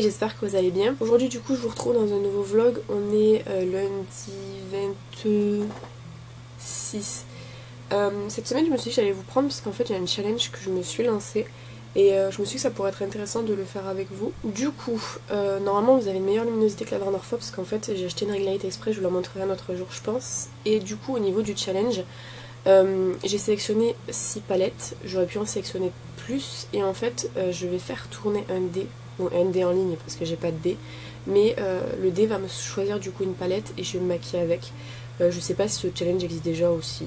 Hey, j'espère que vous allez bien. Aujourd'hui du coup je vous retrouve dans un nouveau vlog. On est lundi 26. Cette semaine je me suis dit que j'allais vous prendre parce qu'en fait j'ai un challenge que je me suis lancé. Et je me suis dit que ça pourrait être intéressant de le faire avec vous. Du coup, normalement vous avez une meilleure luminosité que la dernière fois parce qu'en fait j'ai acheté une ring light exprès, je vous la montrerai un autre jour je pense. Et du coup au niveau du challenge, j'ai sélectionné 6 palettes, j'aurais pu en sélectionner plus. Et en fait je vais faire tourner un dé, bon un dé en ligne parce que j'ai pas de dé. Mais le dé va me choisir du coup une palette et je vais me maquiller avec. Je sais pas si ce challenge existe déjà ou si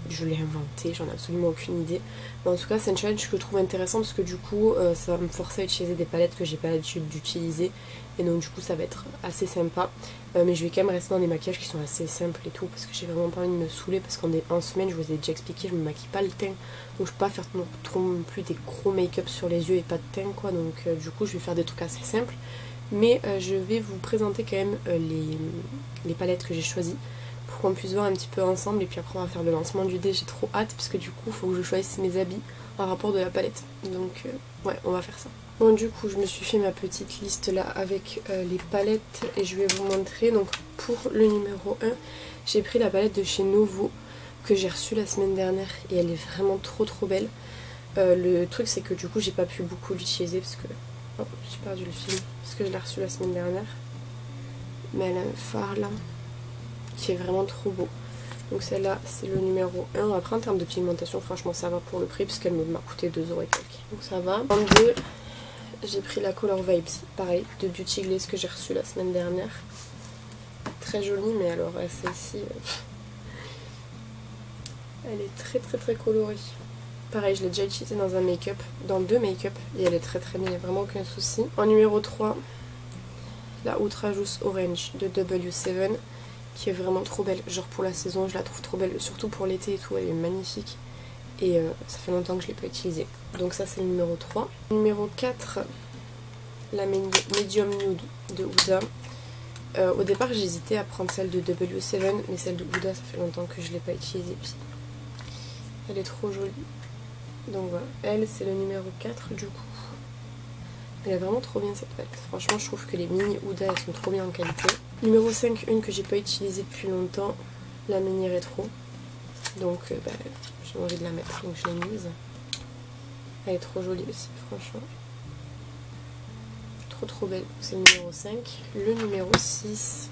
je l'ai inventé, j'en ai absolument aucune idée. Mais en tout cas c'est un challenge que je trouve intéressant parce que du coup ça va me forcer à utiliser des palettes que j'ai pas l'habitude d'utiliser. Et donc du coup ça va être assez sympa. Mais je vais quand même rester dans des maquillages qui sont assez simples et tout parce que j'ai vraiment pas envie de me saouler parce qu'en semaine je vous ai déjà expliqué je me maquille pas le teint. Donc je peux pas faire trop non plus des gros make-up sur les yeux et pas de teint quoi. Donc du coup je vais faire des trucs assez simples. Mais je vais vous présenter quand même les palettes que j'ai choisies pour qu'on puisse voir un petit peu ensemble. Et puis après on va faire le lancement du dé, j'ai trop hâte parce que du coup il faut que je choisisse mes habits en rapport de la palette. Donc ouais, on va faire ça. Bon du coup je me suis fait ma petite liste là avec les palettes et je vais vous montrer. Donc pour le numéro 1, j'ai pris la palette de chez Novo que j'ai reçue la semaine dernière et elle est vraiment trop belle. Le truc c'est que du coup j'ai pas pu beaucoup l'utiliser parce que... Oh, j'ai perdu le film parce que je l'ai reçue la semaine dernière. Mais elle a un fard là qui est vraiment trop beau. Donc celle-là c'est le numéro 1. Après en termes de pigmentation franchement ça va pour le prix parce qu'elle m'a coûté 2€ et quelques. Donc ça va. En 2, j'ai pris la Color Vibes, pareil, de Beauty Glaze que j'ai reçue la semaine dernière. Très jolie mais alors celle-ci, elle est très colorée. Pareil, je l'ai déjà utilisée dans un make-up, dans 2 make-up, et elle est très bien, il n'y a vraiment aucun souci. En numéro 3, la Ultra Juice Orange de W7, qui est vraiment trop belle. Genre pour la saison, je la trouve trop belle, surtout pour l'été et tout, elle est magnifique. Et ça fait longtemps que je ne l'ai pas utilisée. Donc ça c'est le numéro 3. Numéro 4, la Medium Nude de Huda. Au départ j'hésitais à prendre celle de W7, mais celle de Huda ça fait longtemps que je ne l'ai pas utilisée. Puis elle est trop jolie. Donc voilà, elle c'est le numéro 4 du coup. Elle est vraiment trop bien cette palette. Franchement je trouve que les mini Huda elles sont trop bien en qualité. Numéro 5, une que j'ai pas utilisée depuis longtemps, la mini rétro. Donc j'ai envie de la mettre donc je l'ai mise. Elle est trop jolie aussi franchement. Trop belle. C'est le numéro 5. Le numéro 6,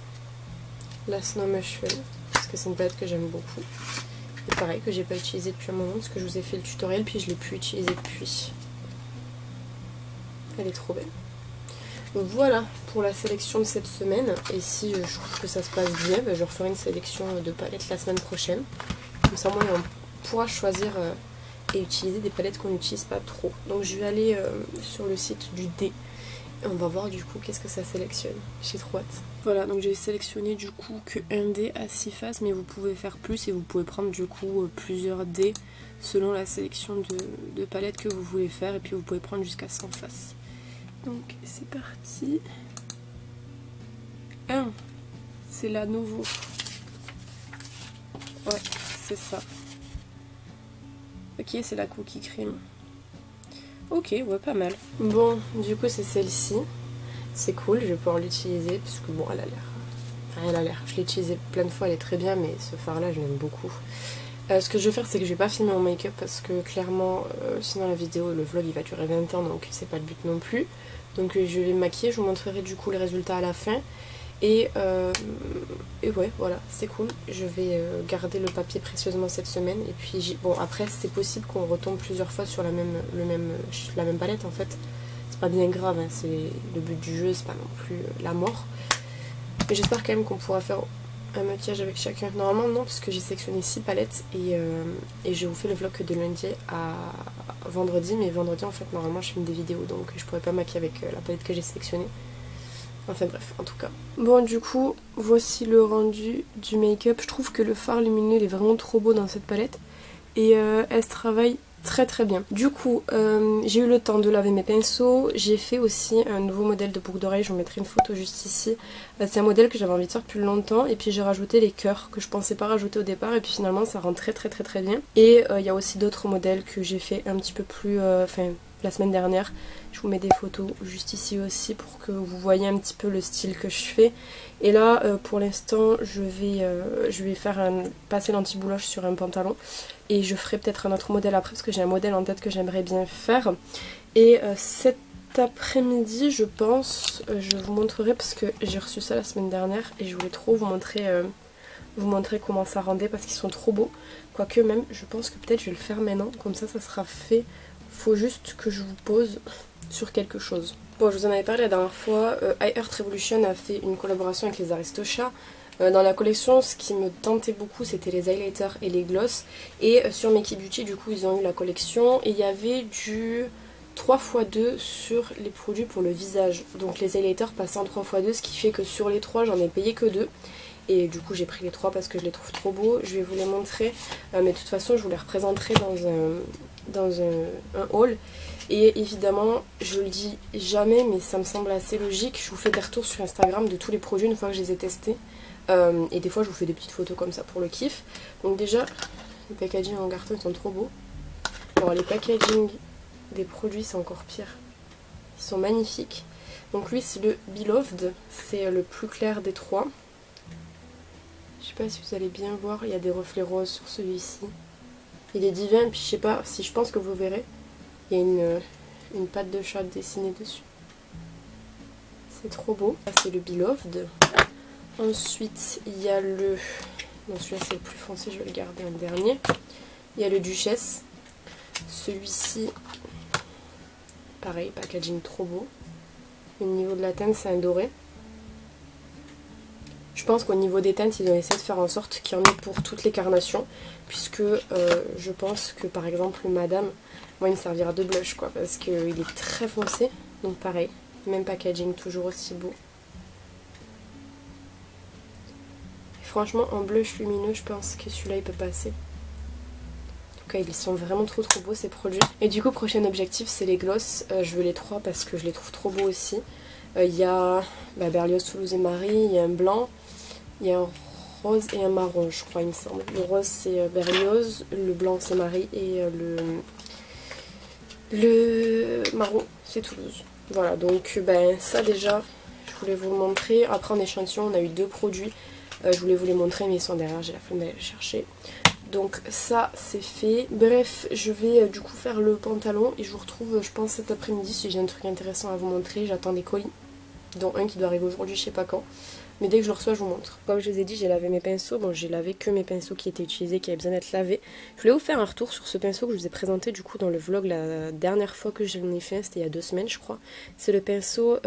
la Snow Mushroom, parce que c'est une palette que j'aime beaucoup. Et pareil que j'ai pas utilisé depuis un moment parce que je vous ai fait le tutoriel puis je l'ai plus utilisé depuis. Elle est trop belle. Donc voilà pour la sélection de cette semaine. Et si je trouve que ça se passe bien, je referai une sélection de palettes la semaine prochaine. Comme ça moi on pourra choisir et utiliser des palettes qu'on n'utilise pas trop. Donc je vais aller sur le site du dé. Et on va voir du coup qu'est-ce que ça sélectionne. J'ai trop hâte. Voilà, donc j'ai sélectionné du coup que un dé à 6 faces, mais vous pouvez faire plus et vous pouvez prendre du coup plusieurs dés selon la sélection de palettes que vous voulez faire. Et puis vous pouvez prendre jusqu'à 100 faces. Donc c'est parti. 1, c'est la Novo. Ouais, c'est ça. Ok, c'est la Cookie Cream. Ok, ouais, pas mal. Bon, du coup c'est celle-ci. C'est cool, je vais pouvoir l'utiliser parce que bon, elle a l'air... Enfin, elle a l'air. Je l'ai utilisée plein de fois, elle est très bien, mais ce fard-là, je l'aime beaucoup. Ce que je vais faire, c'est que je vais pas filmer mon make-up parce que clairement, sinon la vidéo, le vlog, il va durer 20 ans, donc c'est pas le but non plus. Donc je vais me maquiller, je vous montrerai du coup les résultats à la fin. Et ouais, voilà, c'est cool. Je vais garder le papier précieusement cette semaine. Et puis, bon, après, c'est possible qu'on retombe plusieurs fois sur la même palette en fait. C'est pas bien grave, hein, c'est le but du jeu, c'est pas non plus la mort. Mais j'espère quand même qu'on pourra faire un maquillage avec chacun. Normalement, non, parce que j'ai sélectionné 6 palettes et je vous fais le vlog que de lundi à vendredi. Mais vendredi, en fait, normalement, je filme des vidéos donc je pourrais pas maquiller avec la palette que j'ai sélectionnée. Enfin bref, en tout cas. Bon, du coup, voici le rendu du make-up. Je trouve que le fard lumineux, il est vraiment trop beau dans cette palette. Et elle se travaille très bien. Du coup, j'ai eu le temps de laver mes pinceaux. J'ai fait aussi un nouveau modèle de boucle d'oreille. Je vous mettrai une photo juste ici. C'est un modèle que j'avais envie de faire depuis longtemps. Et puis j'ai rajouté les cœurs que je pensais pas rajouter au départ. Et puis finalement, ça rend très bien. Et il y a aussi d'autres modèles que j'ai fait un petit peu plus... la semaine dernière. Je vous mets des photos juste ici aussi pour que vous voyez un petit peu le style que je fais. Et là pour l'instant je vais passer l'anti-bouloche sur un pantalon. Et je ferai peut-être un autre modèle après parce que j'ai un modèle en tête que j'aimerais bien faire. Et cet après-midi je pense, je vous montrerai parce que j'ai reçu ça la semaine dernière. Et je voulais trop vous montrer comment ça rendait parce qu'ils sont trop beaux. Quoique même je pense que peut-être je vais le faire maintenant. Comme ça sera fait. Faut juste que je vous pose sur quelque chose. Bon, je vous en avais parlé la dernière fois, iHeart Revolution a fait une collaboration avec les Aristochats. Dans la collection, ce qui me tentait beaucoup, c'était les highlighters et les gloss. Et sur Makey Beauty, du coup, ils ont eu la collection. Et il y avait du 3x2 sur les produits pour le visage. Donc les highlighters passaient en 3x2, ce qui fait que sur les 3, j'en ai payé que 2. Et du coup, j'ai pris les 3 parce que je les trouve trop beaux. Je vais vous les montrer. Mais de toute façon, je vous les représenterai dans un haul. Et évidemment, je le dis jamais, mais ça me semble assez logique, je vous fais des retours sur Instagram de tous les produits une fois que je les ai testés. Et des fois, je vous fais des petites photos comme ça pour le kiff. Donc déjà, les packaging en carton, ils sont trop beaux. Bon, les packaging des produits, c'est encore pire. Ils sont magnifiques. Donc lui, c'est le Beloved, c'est le plus clair des 3. Je sais pas si vous allez bien voir, il y a des reflets roses sur celui-ci. Il est divin, puis je sais pas si je pense que vous verrez. Il y a une patte de chat dessinée dessus. C'est trop beau. Ça c'est le Beloved. Ensuite il y a le... Non, celui-là c'est le plus foncé, je vais le garder en dernier. Il y a le Duchesse. Celui-ci, pareil, packaging trop beau. Au niveau de la teinte c'est un doré. Je pense qu'au niveau des teintes, ils ont essayé de faire en sorte qu'il y en ait pour toutes les carnations. Puisque je pense que par exemple Madame, moi il me servira de blush quoi. Parce qu'il est très foncé. Donc pareil, même packaging, toujours aussi beau. Et franchement en blush lumineux, je pense que celui-là il peut passer. En tout cas ils sont vraiment trop beaux ces produits. Et du coup prochain objectif c'est les gloss. Je veux les 3 parce que je les trouve trop beaux aussi. Il y a Berlioz, Toulouse et Marie, il y a un blanc. Il y a un rose et un marron, je crois, il me semble. Le rose, c'est Berlioz, le blanc, c'est Marie, et le marron, c'est Toulouse. Voilà, donc ça déjà, je voulais vous le montrer. Après, en échantillon, on a eu 2 produits. Je voulais vous les montrer, mais ils sont derrière, j'ai la flemme d'aller les chercher. Donc ça, c'est fait. Bref, je vais du coup faire le pantalon, et je vous retrouve, je pense, cet après-midi, si j'ai un truc intéressant à vous montrer. J'attends des colis, dont un qui doit arriver aujourd'hui, je sais pas quand. Mais dès que je le reçois, je vous montre. Comme je vous ai dit, j'ai lavé mes pinceaux. Bon, j'ai lavé que mes pinceaux qui étaient utilisés, qui avaient besoin d'être lavés. Je voulais vous faire un retour sur ce pinceau que je vous ai présenté du coup dans le vlog la dernière fois que j'en ai fait. C'était il y a 2 semaines, je crois. C'est le pinceau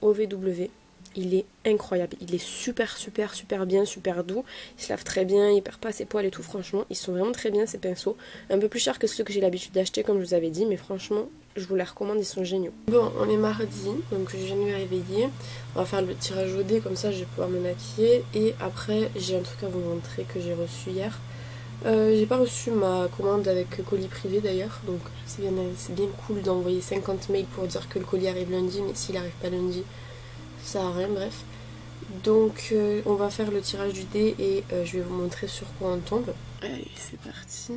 OVW. Il est incroyable. Il est super bien, super doux. Il se lave très bien, il perd pas ses poils et tout. Franchement, ils sont vraiment très bien ces pinceaux. Un peu plus cher que ceux que j'ai l'habitude d'acheter, comme je vous avais dit. Mais franchement, je vous les recommande, ils sont géniaux. Bon, on est mardi, donc je viens de me réveiller. On va faire le tirage au dé, comme ça je vais pouvoir me maquiller. Et après, j'ai un truc à vous montrer que j'ai reçu hier. J'ai pas reçu ma commande avec colis privé d'ailleurs. Donc c'est bien cool d'envoyer 50 mails pour dire que le colis arrive lundi. Mais s'il arrive pas lundi, ça sert à rien, bref. Donc on va faire le tirage du dé et je vais vous montrer sur quoi on tombe. Allez, c'est parti.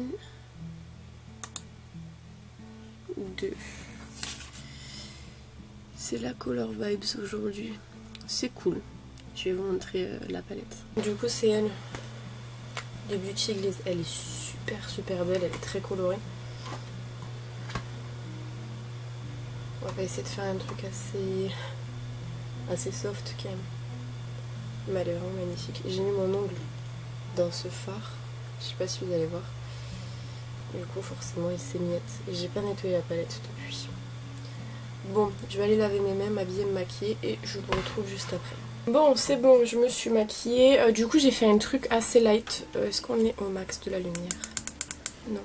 2. C'est la Color Vibes aujourd'hui. C'est cool. Je vais vous montrer la palette. Du coup c'est elle. De Beauty Glaze. Elle est super belle. Elle est très colorée. On va essayer de faire un truc assez soft quand même. Mais elle est vraiment magnifique. J'ai mis mon ongle dans ce fard. Je sais pas si vous allez voir. Du coup forcément il s'émiette. Et j'ai pas nettoyé la palette depuis. Bon, je vais aller laver mes mains, m'habiller, me maquiller et je vous retrouve juste après. Bon, c'est bon, je me suis maquillée. Du coup j'ai fait un truc assez light. Est-ce qu'on est au max de la lumière? Non.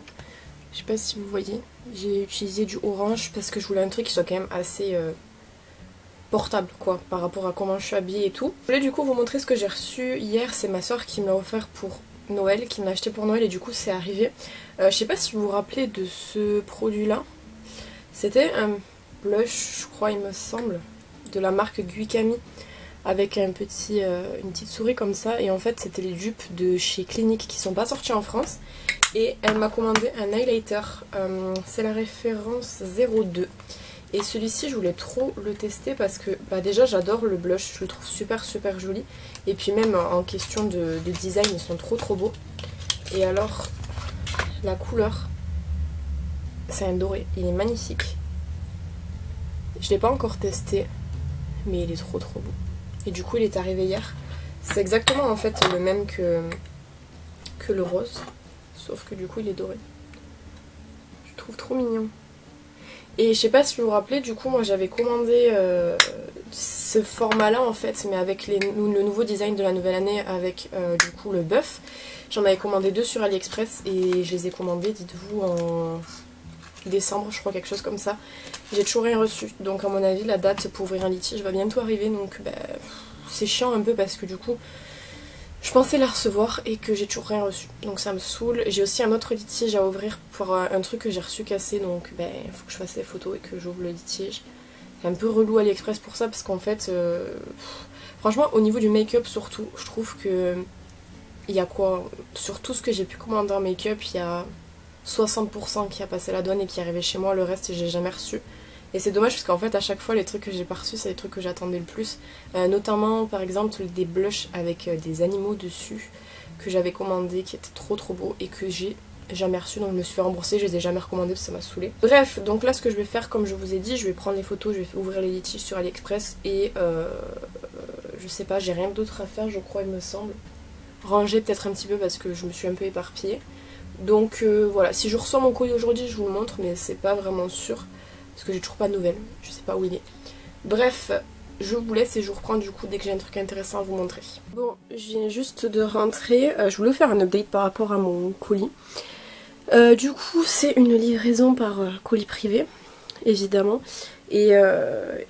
Je sais pas si vous voyez. J'ai utilisé du orange parce que je voulais un truc qui soit quand même assez portable quoi, par rapport à comment je suis habillée et tout. Je voulais du coup vous montrer ce que j'ai reçu hier. C'est ma soeur qui me l'a offert pour Noël, qui m'a acheté pour Noël et du coup c'est arrivé. Je sais pas si vous vous rappelez de ce produit là. C'était un blush, je crois il me semble, de la marque Guicami. avec une petite souris comme ça. Et en fait c'était les dupes de chez Clinique qui sont pas sortis en France. Et elle m'a commandé un highlighter, c'est la référence 02. Et celui-ci je voulais trop le tester parce que déjà j'adore le blush, je le trouve super joli. Et puis même en question de design ils sont trop beaux. Et alors la couleur, c'est un doré, il est magnifique. Je l'ai pas encore testé mais il est trop beau. Et du coup il est arrivé hier. C'est exactement en fait le même que le rose, sauf que du coup il est doré. Je trouve trop mignon. Et je sais pas si vous vous rappelez, du coup moi j'avais commandé ce format là en fait, mais avec le nouveau design de la nouvelle année avec du coup le bœuf. J'en avais commandé 2 sur AliExpress et je les ai commandés, dites-vous, en décembre, je crois, quelque chose comme ça. J'ai toujours rien reçu, donc à mon avis la date pour ouvrir un litige va bientôt arriver, donc c'est chiant un peu parce que du coup je pensais la recevoir et que j'ai toujours rien reçu, donc ça me saoule. J'ai aussi un autre litige à ouvrir pour un truc que j'ai reçu cassé, donc il faut que je fasse les photos et que j'ouvre le litige. C'est un peu relou AliExpress pour ça parce qu'en fait, franchement au niveau du make-up surtout, je trouve que il y a quoi, sur tout ce que j'ai pu commander en make-up, il y a 60% qui a passé la douane et qui est arrivé chez moi, le reste j'ai jamais reçu. Et c'est dommage parce qu'en fait à chaque fois les trucs que j'ai pas reçus c'est les trucs que j'attendais le plus. Notamment par exemple des blushs avec des animaux dessus que j'avais commandé qui étaient trop beaux et que j'ai jamais reçu, donc je me suis fait rembourser, je les ai jamais recommandés parce que ça m'a saoulé. Bref, donc là ce que je vais faire, comme je vous ai dit, je vais prendre les photos, je vais ouvrir les litiges sur AliExpress et je sais pas, j'ai rien d'autre à faire je crois il me semble. Ranger peut-être un petit peu parce que je me suis un peu éparpillée. Donc voilà, si je reçois mon colis aujourd'hui je vous le montre, mais c'est pas vraiment sûr parce que j'ai toujours pas de nouvelles, je sais pas où il est. Bref, je vous laisse et je vous reprends du coup dès que j'ai un truc intéressant à vous montrer. Bon, je viens juste de rentrer, je voulais vous faire un update par rapport à mon colis. Du coup c'est une livraison par colis privé, évidemment. Et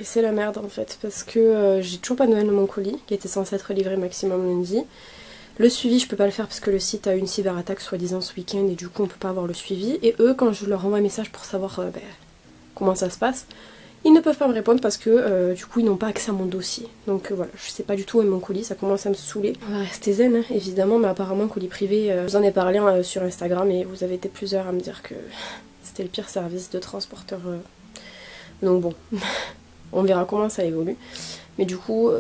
c'est la merde en fait parce que j'ai toujours pas de nouvelles de mon colis qui était censé être livré maximum lundi. Le suivi je peux pas le faire parce que le site a eu une cyberattaque soi-disant ce week-end et du coup on peut pas avoir le suivi. Et eux quand je leur envoie un message pour savoir comment ça se passe, ils ne peuvent pas me répondre parce que du coup ils n'ont pas accès à mon dossier. Donc voilà, je sais pas du tout où est mon colis, ça commence à me saouler. On va rester zen hein, évidemment, mais apparemment colis privé, je vous en ai parlé sur Instagram et vous avez été plusieurs à me dire que c'était le pire service de transporteur. Donc bon, on verra comment ça évolue. Mais du coup,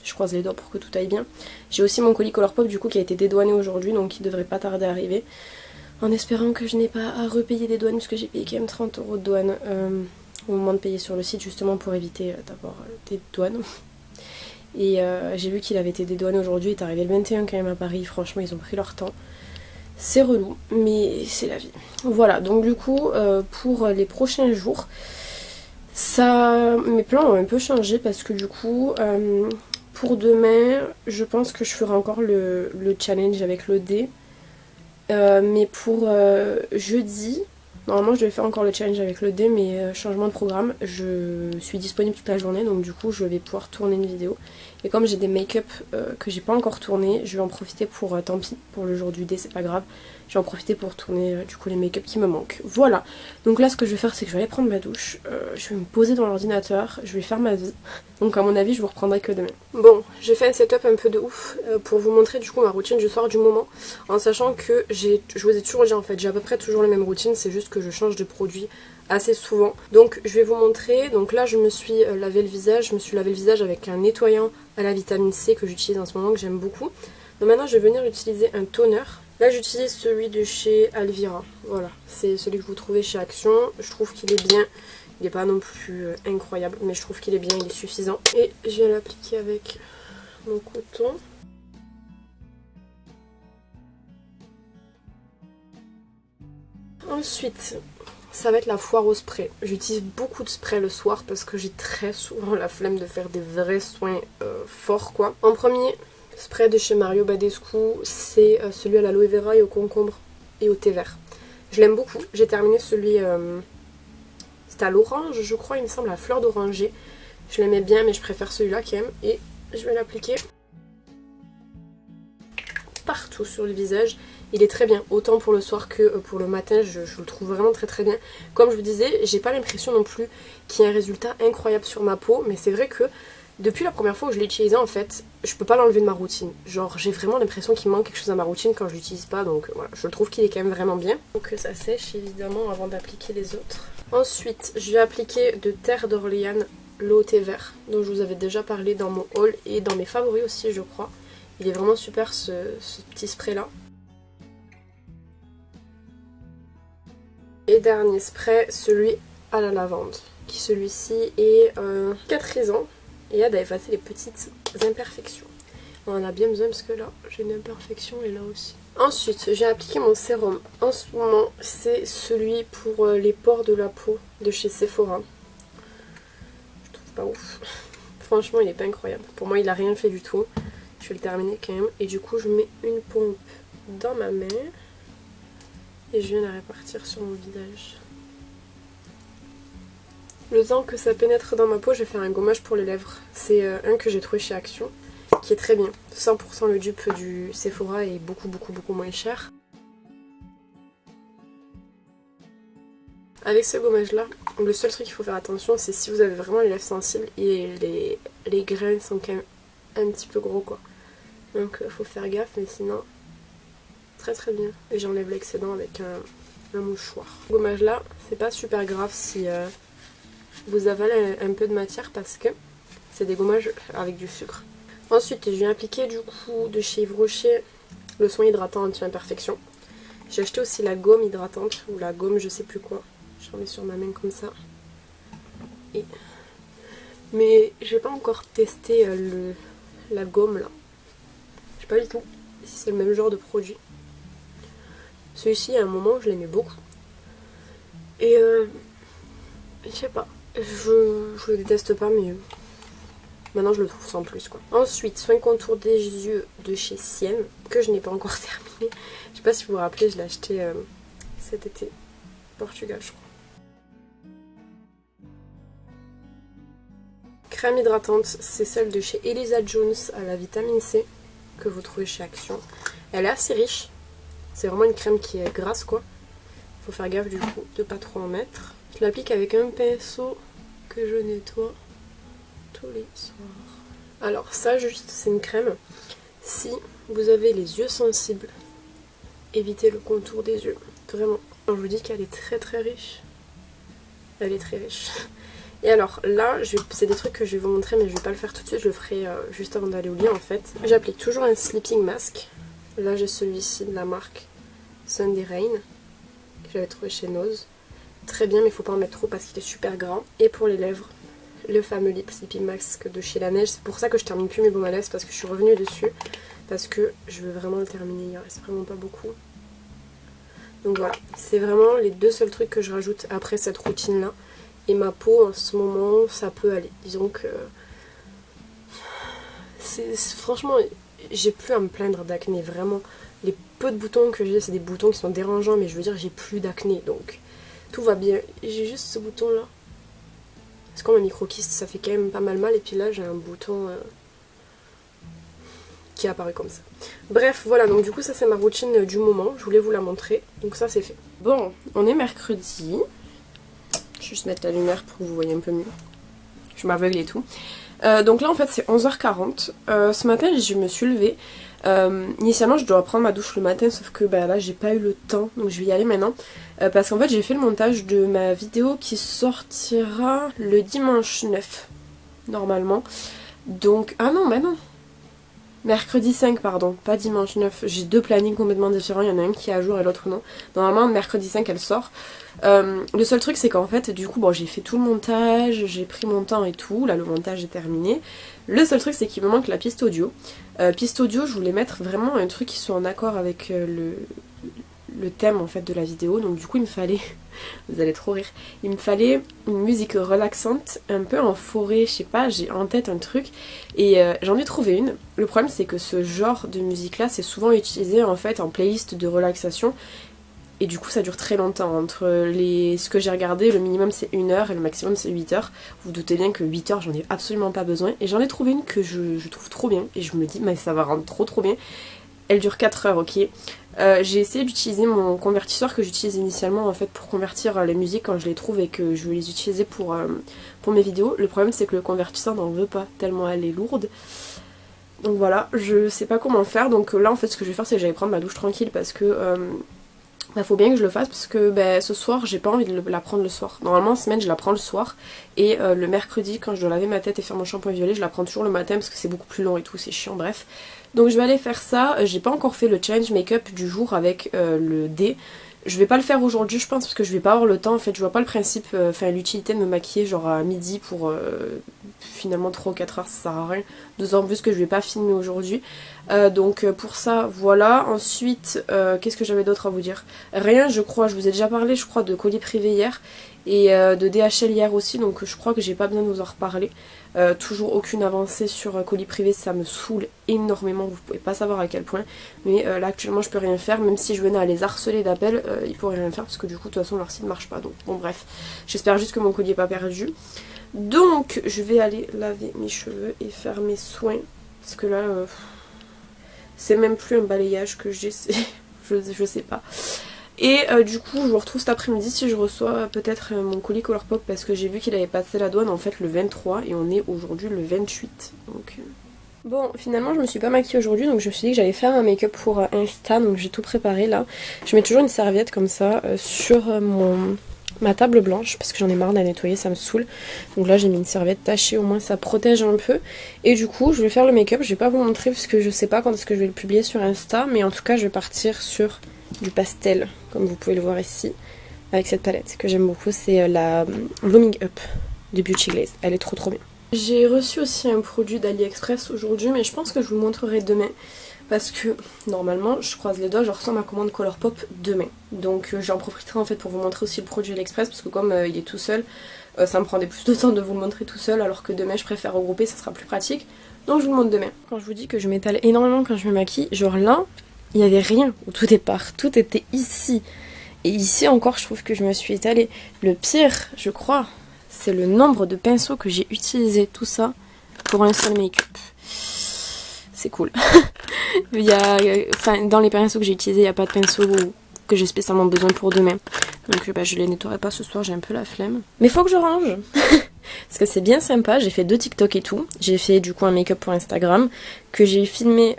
je croise les doigts pour que tout aille bien. J'ai aussi mon colis Colourpop du coup qui a été dédouané aujourd'hui, donc il devrait pas tarder à arriver. En espérant que je n'ai pas à repayer des douanes, puisque j'ai payé quand même 30 € de douane au moment de payer sur le site, justement pour éviter d'avoir des douanes. Et j'ai vu qu'il avait été dédouané aujourd'hui, il est arrivé le 21 quand même à Paris, franchement ils ont pris leur temps. C'est relou, mais c'est la vie. Voilà, donc du coup, pour les prochains jours, mes plans ont un peu changé parce que du coup, pour demain, je pense que je ferai encore le challenge avec le dé. Mais pour jeudi, normalement je vais faire encore le challenge avec le dé, mais changement de programme, je suis disponible toute la journée, donc du coup je vais pouvoir tourner une vidéo. Et comme j'ai des make-up que j'ai pas encore tourné, je vais en profiter pour, tant pis, pour le jour du dé, c'est pas grave, je vais en profiter pour tourner du coup les make-up qui me manquent. Voilà, donc là ce que je vais faire c'est que je vais aller prendre ma douche, je vais me poser dans l'ordinateur, je vais faire ma vie, donc à mon avis je vous reprendrai que demain. Bon, j'ai fait un setup un peu de ouf pour vous montrer du coup ma routine du soir du moment, en sachant que je vous ai toujours dit en fait, j'ai à peu près toujours la même routine, c'est juste que je change de produit assez souvent. Donc je vais vous montrer, donc là je me suis lavé le visage, avec un nettoyant à la vitamine C que j'utilise en ce moment, que j'aime beaucoup. Donc maintenant je vais venir utiliser un toner. Là j'utilise celui de chez Alvira, voilà, c'est celui que vous trouvez chez Action, je trouve qu'il est bien, il n'est pas non plus incroyable, mais je trouve qu'il est bien, il est suffisant. Et je viens l'appliquer avec mon coton. Ensuite, ça va être la foire au spray. J'utilise beaucoup de spray le soir parce que j'ai très souvent la flemme de faire des vrais soins forts quoi. En premier, spray de chez Mario Badescu, c'est celui à l'aloe vera et au concombre et au thé vert. Je l'aime beaucoup. J'ai terminé celui, c'était à l'orange je crois, il me semble, à fleur d'oranger. Je l'aimais bien mais je préfère celui-là quand même. Et je vais l'appliquer partout sur le visage. Il est très bien, autant pour le soir que pour le matin, je le trouve vraiment très bien. Comme je vous disais, j'ai pas l'impression non plus qu'il y ait un résultat incroyable sur ma peau, mais c'est vrai que Depuis la première fois où je l'ai utilisé en fait, je peux pas l'enlever de ma routine. Genre j'ai vraiment l'impression qu'il manque quelque chose à ma routine quand je l'utilise pas, donc voilà, je trouve qu'il est quand même vraiment bien. Donc que ça sèche évidemment avant d'appliquer les autres. Ensuite, je vais appliquer de Terre d'Orléans l'eau thé vert, dont je vous avais déjà parlé dans mon haul et dans mes favoris aussi je crois. Il est vraiment super ce petit spray là. Et dernier spray, celui à la lavande, qui celui-ci est cicatrisant et aide à effacer les petites imperfections. On en a bien besoin parce que là j'ai une imperfection et là aussi. Ensuite j'ai appliqué mon sérum. En ce moment c'est celui pour les pores de la peau de chez Sephora. Je trouve pas ouf. Franchement il est pas incroyable. Pour moi il a rien fait du tout. Je vais le terminer quand même. Et du coup je mets une pompe dans ma main. Et je viens la répartir sur mon visage. Le temps que ça pénètre dans ma peau, je vais faire un gommage pour les lèvres. C'est un que j'ai trouvé chez Action, qui est très bien. 100% le dupe du Sephora et beaucoup moins cher. Avec ce gommage là, le seul truc qu'il faut faire attention, c'est si vous avez vraiment les lèvres sensibles et les grains sont quand même un petit peu gros quoi. Donc faut faire gaffe, mais sinon très bien. Et j'enlève l'excédent avec un mouchoir. Le gommage là, c'est pas super grave si vous avalez un peu de matière parce que c'est des gommages avec du sucre. Ensuite, je viens appliquer du coup de chez Yves Rocher le soin hydratant anti-imperfection. J'ai acheté aussi la gomme hydratante ou la gomme je sais plus quoi. J'en mets sur ma main comme ça. Mais j'ai pas encore testé la gomme là. Je sais pas du tout si c'est le même genre de produit. Celui-ci, à un moment, je l'aimais beaucoup. Et je sais pas. Je le déteste pas, mais maintenant je le trouve sans plus quoi. Ensuite, soin contour des yeux de chez Sienne, que je n'ai pas encore terminé. Je sais pas si vous vous rappelez, je l'ai acheté cet été. Portugal, je crois. Crème hydratante, c'est celle de chez Elisa Jones à la vitamine C, que vous trouvez chez Action. Elle est assez riche. C'est vraiment une crème qui est grasse quoi. Faut faire gaffe du coup de pas trop en mettre. Je l'applique avec un pinceau que je nettoie tous les soirs. Alors ça juste c'est une crème. Si vous avez les yeux sensibles, évitez le contour des yeux. Vraiment. Je vous dis qu'elle est très riche. Elle est très riche. Et alors là, c'est des trucs que je vais vous montrer mais je vais pas le faire tout de suite. Je le ferai juste avant d'aller au lit en fait. J'applique toujours un sleeping mask. Là j'ai celui-ci de la marque Sunday Rain que j'avais trouvé chez Nose. Très bien mais il faut pas en mettre trop parce qu'il est super gras. Et pour les lèvres, le fameux lip sleeping mask de chez La Neige. C'est pour ça que je termine plus mes baumes à lèvres parce que je suis revenue dessus. Parce que je veux vraiment le terminer, il reste vraiment pas beaucoup. Donc voilà, c'est vraiment les deux seuls trucs que je rajoute après cette routine là. Et ma peau en ce moment ça peut aller. Disons que franchement j'ai plus à me plaindre d'acné, vraiment. Les peu de boutons que j'ai, c'est des boutons qui sont dérangeants, mais je veux dire, j'ai plus d'acné, donc tout va bien. J'ai juste ce bouton là. C'est comme un microkyste, ça fait quand même pas mal, et puis là j'ai un bouton qui est apparu comme ça. Bref, voilà, donc du coup ça c'est ma routine du moment, je voulais vous la montrer, donc ça c'est fait. Bon, on est mercredi. Je vais juste mettre la lumière pour que vous voyez un peu mieux. Je m'aveugle et tout. Donc là en fait c'est 11h40. Ce matin je me suis levée. Initialement je dois prendre ma douche le matin sauf que là j'ai pas eu le temps donc je vais y aller maintenant. Parce qu'en fait j'ai fait le montage de ma vidéo qui sortira le dimanche 9 normalement. Donc ah non non. Mercredi 5 pardon, pas dimanche 9. J'ai deux plannings complètement différents, il y en a un qui est à jour et l'autre non. Normalement mercredi 5 elle sort. Le seul truc c'est qu'en fait du coup bon j'ai fait tout le montage, j'ai pris mon temps et tout, là le montage est terminé. Le seul truc c'est qu'il me manque la piste audio. Piste audio je voulais mettre vraiment un truc qui soit en accord avec le thème en fait de la vidéo, donc du coup il me fallait, vous allez trop rire, il me fallait une musique relaxante un peu en forêt, je sais pas, j'ai en tête un truc et j'en ai trouvé une. Le problème c'est que ce genre de musique là c'est souvent utilisé en fait en playlist de relaxation et du coup ça dure très longtemps. Entre ce que j'ai regardé, le minimum c'est 1 heure et le maximum c'est 8 heures. Vous vous doutez bien que 8 heures j'en ai absolument pas besoin et j'en ai trouvé une que je trouve trop bien et je me dis mais ça va rendre trop bien. Elle dure 4 heures, ok. J'ai essayé d'utiliser mon convertisseur que j'utilise initialement en fait pour convertir les musiques quand je les trouve et que je veux les utiliser pour mes vidéos. Le problème c'est que le convertisseur n'en veut pas tellement elle est lourde. Donc voilà, je sais pas comment faire. Donc là en fait ce que je vais faire c'est que j'allais prendre ma douche tranquille parce que faut bien que je le fasse parce que ce soir j'ai pas envie de la prendre le soir. Normalement en semaine je la prends le soir et le mercredi quand je dois laver ma tête et faire mon shampoing violet je la prends toujours le matin parce que c'est beaucoup plus long et tout, c'est chiant, bref. Donc je vais aller faire ça. J'ai pas encore fait le challenge make-up du jour avec le dé. Je vais pas le faire aujourd'hui je pense parce que je vais pas avoir le temps en fait. Je vois pas le principe, l'utilité de me maquiller genre à midi pour finalement 3 ou 4 heures, ça sert à rien. D'autant plus que je vais pas filmer aujourd'hui. Donc pour ça voilà. Ensuite qu'est-ce que j'avais d'autre à vous dire? Rien je crois, je vous ai déjà parlé je crois de colis privé hier. Et de DHL hier aussi, donc je crois que j'ai pas besoin de vous en reparler. Toujours aucune avancée sur colis privé, ça me saoule énormément, vous pouvez pas savoir à quel point. Mais là actuellement je peux rien faire, même si je venais à les harceler d'appels, ils pourraient rien faire parce que du coup de toute façon leur site marche pas. Donc bon bref, j'espère juste que mon colis est pas perdu. Donc je vais aller laver mes cheveux et faire mes soins. Parce que là, c'est même plus un balayage que j'ai, je sais pas. Et du coup je vous retrouve cet après-midi si je reçois peut-être mon colis Colourpop parce que j'ai vu qu'il avait passé la douane en fait le 23 et on est aujourd'hui le 28. Donc bon finalement je me suis pas maquillée aujourd'hui donc je me suis dit que j'allais faire un make-up pour Insta, donc j'ai tout préparé là. Je mets toujours une serviette comme ça sur ma table blanche parce que j'en ai marre de la nettoyer, ça me saoule. Donc là j'ai mis une serviette tachée, au moins ça protège un peu. Et du coup je vais faire le make-up, je vais pas vous montrer parce que je sais pas quand est-ce que je vais le publier sur Insta, mais en tout cas je vais partir sur du pastel, comme vous pouvez le voir ici, avec cette palette que j'aime beaucoup, c'est la Blooming Up de Beauty Glaze, elle est trop bien. J'ai reçu aussi un produit d'AliExpress aujourd'hui, mais je pense que je vous le montrerai demain, parce que normalement, je croise les doigts, je reçois ma commande Colourpop demain. Donc j'en profiterai en fait pour vous montrer aussi le produit AliExpress, parce que comme il est tout seul, ça me prendrait plus de temps de vous le montrer tout seul, alors que demain je préfère regrouper, ça sera plus pratique. Donc je vous le montre demain. Quand je vous dis que je m'étale énormément quand je me maquille, genre là, il n'y avait rien au tout départ, tout était ici. Et ici encore je trouve que je me suis étalée. Le pire, je crois, c'est le nombre de pinceaux que j'ai utilisé, tout ça, pour un seul make-up. C'est cool. Dans les pinceaux que j'ai utilisés, il n'y a pas de pinceaux que j'ai spécialement besoin pour demain. Donc je les nettoierai pas ce soir, j'ai un peu la flemme. Mais faut que je range. Parce que c'est bien sympa, j'ai fait 2 TikTok et tout. J'ai fait du coup un make-up pour Instagram que j'ai filmé,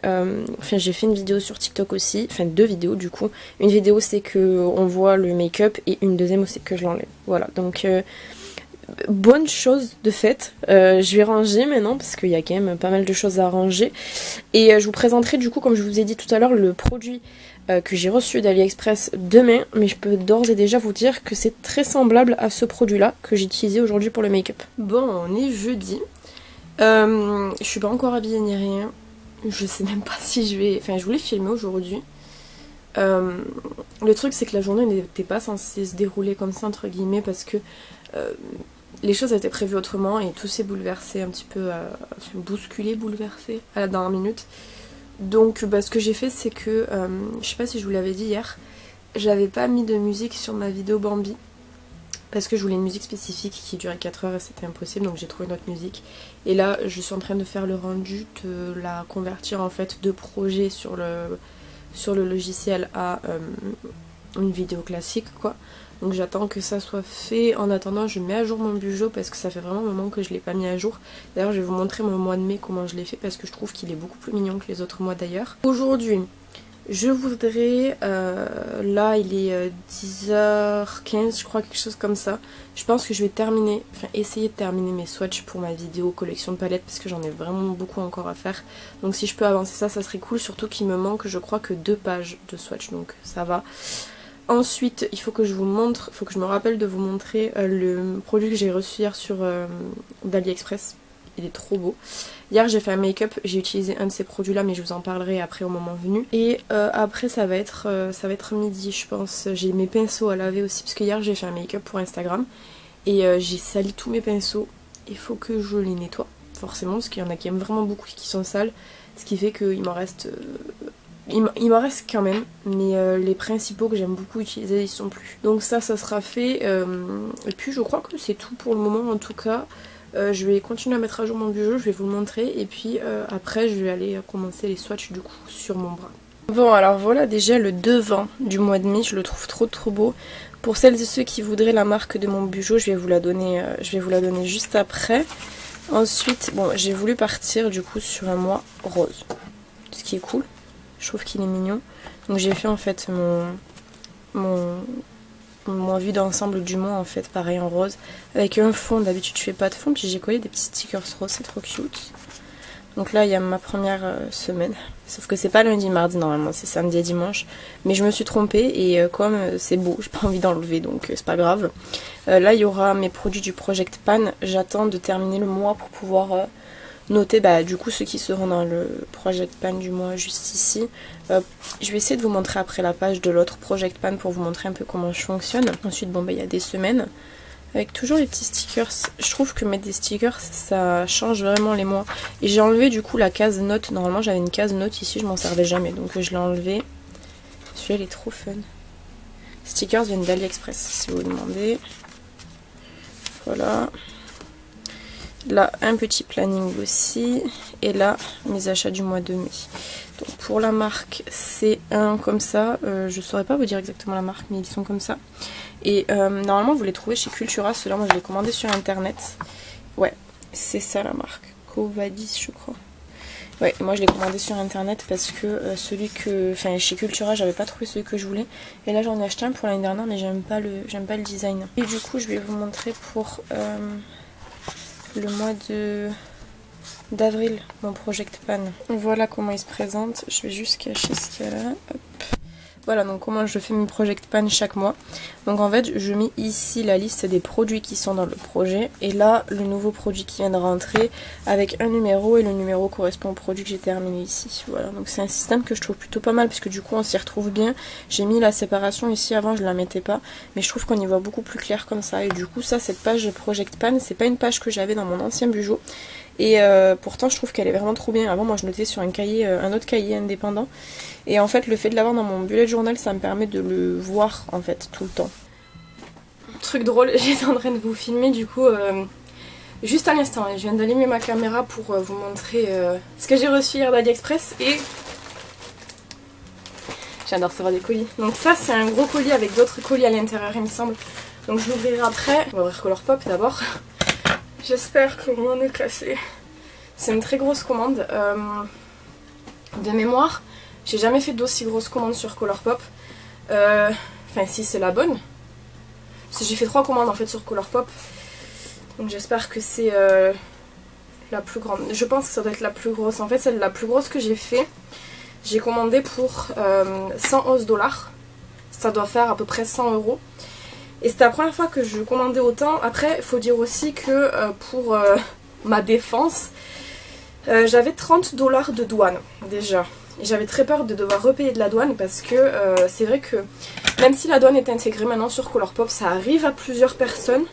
j'ai fait une vidéo sur TikTok aussi, 2 vidéos du coup. Une vidéo c'est que on voit le make-up et une deuxième c'est que je l'enlève. Voilà, donc bonne chose de fait. Je vais ranger maintenant parce qu'il y a quand même pas mal de choses à ranger. Et je vous présenterai du coup, comme je vous ai dit tout à l'heure, le produit que j'ai reçu d'AliExpress demain, mais je peux d'ores et déjà vous dire que c'est très semblable à ce produit là que j'ai utilisé aujourd'hui pour le make-up. Bon, on est jeudi, je suis pas encore habillée ni rien, je sais même pas si je vais... je voulais filmer aujourd'hui. Le truc c'est que la journée n'était pas censée se dérouler comme ça entre guillemets parce que les choses étaient prévues autrement et tout s'est bouleversé un petit peu, bouleversé à la dernière minute. Donc ce que j'ai fait c'est que, je sais pas si je vous l'avais dit hier, j'avais pas mis de musique sur ma vidéo Bambi parce que je voulais une musique spécifique qui durait 4 heures et c'était impossible, donc j'ai trouvé une autre musique. Et là je suis en train de faire le rendu, de la convertir en fait de projet sur le logiciel à une vidéo classique quoi. Donc j'attends que ça soit fait. En attendant je mets à jour mon Bujo parce que ça fait vraiment un moment que je l'ai pas mis à jour. D'ailleurs je vais vous montrer mon mois de mai comment je l'ai fait parce que je trouve qu'il est beaucoup plus mignon que les autres mois d'ailleurs. Aujourd'hui je voudrais, là il est 10h15 je crois, quelque chose comme ça. Je pense que je vais essayer de terminer mes swatchs pour ma vidéo collection de palettes parce que j'en ai vraiment beaucoup encore à faire. Donc si je peux avancer ça serait cool, surtout qu'il me manque je crois que 2 pages de swatch donc ça va. Ensuite, il faut que je vous montre, il faut que je me rappelle de vous montrer le produit que j'ai reçu hier sur d'AliExpress. Il est trop beau. Hier j'ai fait un make-up, j'ai utilisé un de ces produits là mais je vous en parlerai après au moment venu. Et après ça va être midi je pense. J'ai mes pinceaux à laver aussi parce que hier j'ai fait un make-up pour Instagram. Et j'ai sali tous mes pinceaux. Il faut que je les nettoie forcément parce qu'il y en a qui aiment vraiment beaucoup qui sont sales. Ce qui fait qu'il m'en reste... Il m'en reste quand même, mais les principaux que j'aime beaucoup utiliser, ils sont plus. Donc ça sera fait. Et puis je crois que c'est tout pour le moment en tout cas. Je vais continuer à mettre à jour mon Bujo, je vais vous le montrer. Et puis après je vais aller commencer les swatchs du coup sur mon bras. Bon alors voilà déjà le devant du mois de mai, je le trouve trop beau. Pour celles et ceux qui voudraient la marque de mon bijou, je vais vous la donner juste après. Ensuite, bon, j'ai voulu partir du coup sur un mois rose, ce qui est cool. Je trouve qu'il est mignon. Donc j'ai fait en fait mon vue d'ensemble du mois en fait, pareil en rose, avec un fond. D'habitude je fais pas de fond, puis j'ai collé des petits stickers roses, c'est trop cute. Donc là il y a ma première semaine, sauf que c'est pas lundi mardi normalement, c'est samedi et dimanche, mais je me suis trompée et comme c'est beau, j'ai pas envie d'enlever donc c'est pas grave. Là il y aura mes produits du Project Pan, j'attends de terminer le mois pour pouvoir noter du coup ceux qui seront dans le Project Pan du mois juste ici. Je vais essayer de vous montrer après la page de l'autre Project Pan pour vous montrer un peu comment je fonctionne. Ensuite bon il y a des semaines. Avec toujours les petits stickers, je trouve que mettre des stickers ça change vraiment les mois. Et j'ai enlevé du coup la case note, normalement j'avais une case note ici, je m'en servais jamais donc je l'ai enlevé. Celui-là il est trop fun. Les stickers viennent d'AliExpress si vous vous demandez. Voilà. Là un petit planning aussi. Et là mes achats du mois de mai. Donc pour la marque c'est un comme ça, je saurais pas vous dire exactement la marque mais ils sont comme ça. Et normalement vous les trouvez chez Cultura, ceux-là moi je les ai commandés sur internet. Ouais, c'est ça la marque, Covadis je crois. Ouais, moi je l'ai commandé sur internet parce que chez Cultura j'avais pas trouvé celui que je voulais. Et là j'en ai acheté un pour l'année dernière mais j'aime pas le design. Et du coup je vais vous montrer pour le mois d'avril mon Project Pan. Voilà comment il se présente, je vais juste cacher ce qu'il y a là. Hop. Voilà donc comment je fais mes Project Pan chaque mois. Donc en fait je mets ici la liste des produits qui sont dans le projet. Et là le nouveau produit qui vient de rentrer avec un numéro. Et le numéro correspond au produit que j'ai terminé ici. Voilà donc c'est un système que je trouve plutôt pas mal. Puisque du coup on s'y retrouve bien. J'ai mis la séparation ici, avant je la mettais pas. Mais je trouve qu'on y voit beaucoup plus clair comme ça. Et du coup ça, cette page Project Pan, c'est pas une page que j'avais dans mon ancien bijou. Et pourtant je trouve qu'elle est vraiment trop bien. Avant moi je notais sur un cahier, un autre cahier indépendant. Et en fait le fait de l'avoir dans mon bullet journal ça me permet de le voir en fait tout le temps. Truc drôle, j'étais en train de vous filmer du coup juste à l'instant. Je viens d'allumer ma caméra pour vous montrer ce que j'ai reçu hier d'AliExpress. Et j'adore recevoir des colis. Donc ça c'est un gros colis avec d'autres colis à l'intérieur il me semble. Donc je l'ouvrirai après. On va ouvrir Colourpop d'abord. J'espère qu'on m'en est cassé. C'est une très grosse commande. De mémoire, j'ai jamais fait d'aussi grosse commande sur Colourpop. Enfin si c'est la bonne. Parce que j'ai fait 3 commandes en fait sur Colourpop. Donc j'espère que c'est la plus grande. Je pense que ça doit être la plus grosse. En fait c'est la plus grosse que j'ai fait. J'ai commandé pour 111 $. Ça doit faire à peu près 100 €. Et c'était la première fois que je commandais autant. Après, il faut dire aussi que pour ma défense, j'avais 30 $ de douane déjà. Et j'avais très peur de devoir repayer de la douane parce que c'est vrai que même si la douane est intégrée maintenant sur Colourpop, ça arrive à plusieurs personnes.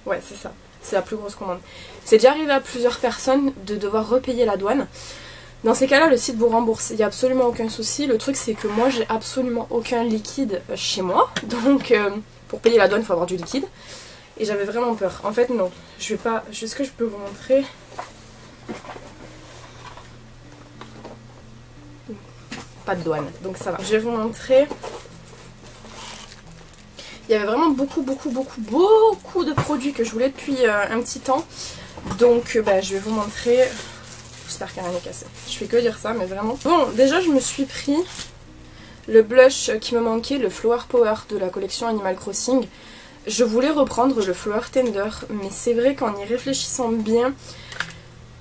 Ouais, c'est ça. C'est la plus grosse commande. C'est déjà arrivé à plusieurs personnes de devoir repayer la douane. Dans ces cas-là, le site vous rembourse. Il n'y a absolument aucun souci. Le truc, c'est que moi, j'ai absolument aucun liquide chez moi. Donc... pour payer la douane, il faut avoir du liquide. Et j'avais vraiment peur. En fait, non. Je vais pas... Est-ce que je peux vous montrer? Pas de douane. Donc ça va. Je vais vous montrer. Il y avait vraiment beaucoup de produits que je voulais depuis un petit temps. Donc je vais vous montrer. J'espère qu'il n'y a rien à casser. Je fais que dire ça, mais vraiment. Bon, déjà, je me suis pris... le blush qui me manquait, le Flower Power de la collection Animal Crossing. Je voulais reprendre le Flower Tender, mais c'est vrai qu'en y réfléchissant bien,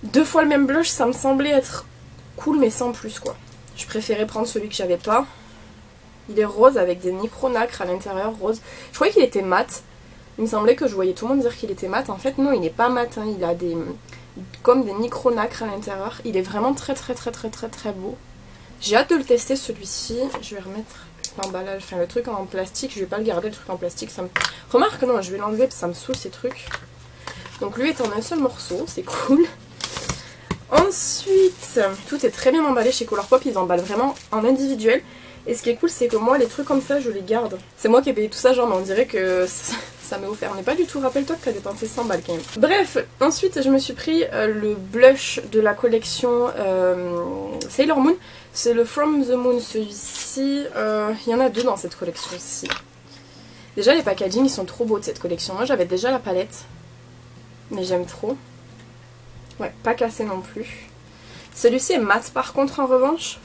2 fois le même blush, ça me semblait être cool, mais sans plus quoi. Je préférais prendre celui que j'avais pas. Il est rose avec des micro-nacres à l'intérieur, rose. Je croyais qu'il était mat. Il me semblait que je voyais tout le monde dire qu'il était mat. En fait, non, il n'est pas mat. Hein. Il a comme des micro-nacres à l'intérieur. Il est vraiment très beau. J'ai hâte de le tester celui-ci. Je vais remettre l'emballage, enfin le truc en plastique. Je vais pas le garder le truc en plastique. Ça me... Remarque, non, je vais l'enlever parce que ça me saoule ces trucs. Donc lui est en un seul morceau, c'est cool. Ensuite, tout est très bien emballé chez Colourpop. Ils emballent vraiment en individuel. Et ce qui est cool, c'est que moi, les trucs comme ça, je les garde. C'est moi qui ai payé tout ça, genre, mais on dirait que ça m'est offert. Mais pas du tout, rappelle-toi que t'as dépensé 100 balles quand même. Bref, ensuite je me suis pris le blush de la collection Sailor Moon. C'est le From the Moon, celui-ci. Il y en a 2 dans cette collection-ci. Déjà les packaging ils sont trop beaux de cette collection. Moi j'avais déjà la palette, mais j'aime trop. Ouais, pas cassé non plus. Celui-ci est mat par contre en revanche.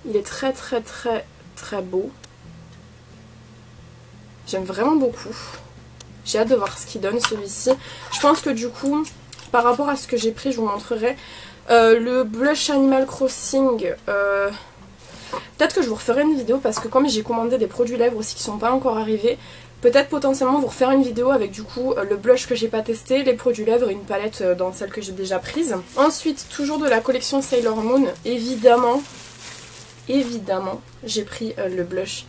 Il est très très très très beau. J'aime vraiment beaucoup. J'ai hâte de voir ce qu'il donne celui-ci. Je pense que du coup, par rapport à ce que j'ai pris, je vous montrerai. Le blush Animal Crossing, peut-être que je vous referai une vidéo parce que comme j'ai commandé des produits lèvres aussi qui sont pas encore arrivés, peut-être potentiellement vous refaire une vidéo avec du coup le blush que j'ai pas testé, les produits lèvres et une palette dans celle que j'ai déjà prise. Ensuite, toujours de la collection Sailor Moon, évidemment, j'ai pris le blush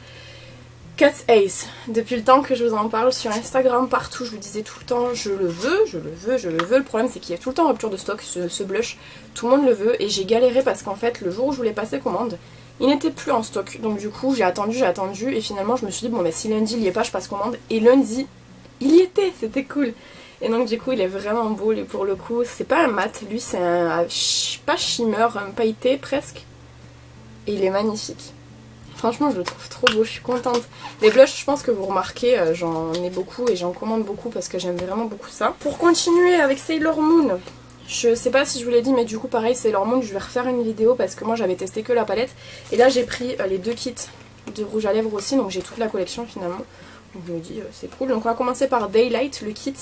Cat Ace. Depuis le temps que je vous en parle sur Instagram, partout, je vous disais tout le temps je le veux, je le veux, je le veux. Le problème c'est qu'il y a tout le temps rupture de stock ce blush, tout le monde le veut et j'ai galéré parce qu'en fait le jour où je voulais passer commande, il n'était plus en stock. Donc du coup j'ai attendu et finalement je me suis dit bon bah si lundi il y est pas je passe commande et lundi il y était, c'était cool. Et donc du coup il est vraiment beau et pour le coup c'est pas un mat, lui c'est un pas shimmer, un pailleté presque et il est magnifique. Franchement je le trouve trop beau, je suis contente. Les blushs je pense que vous remarquez, j'en ai beaucoup et j'en commande beaucoup parce que j'aime vraiment beaucoup ça. Pour continuer avec Sailor Moon, je sais pas si je vous l'ai dit mais du coup pareil Sailor Moon je vais refaire une vidéo parce que moi j'avais testé que la palette. Et là j'ai pris les 2 kits de rouge à lèvres aussi donc j'ai toute la collection finalement. Donc je me dis c'est cool. Donc on va commencer par Daylight, le kit.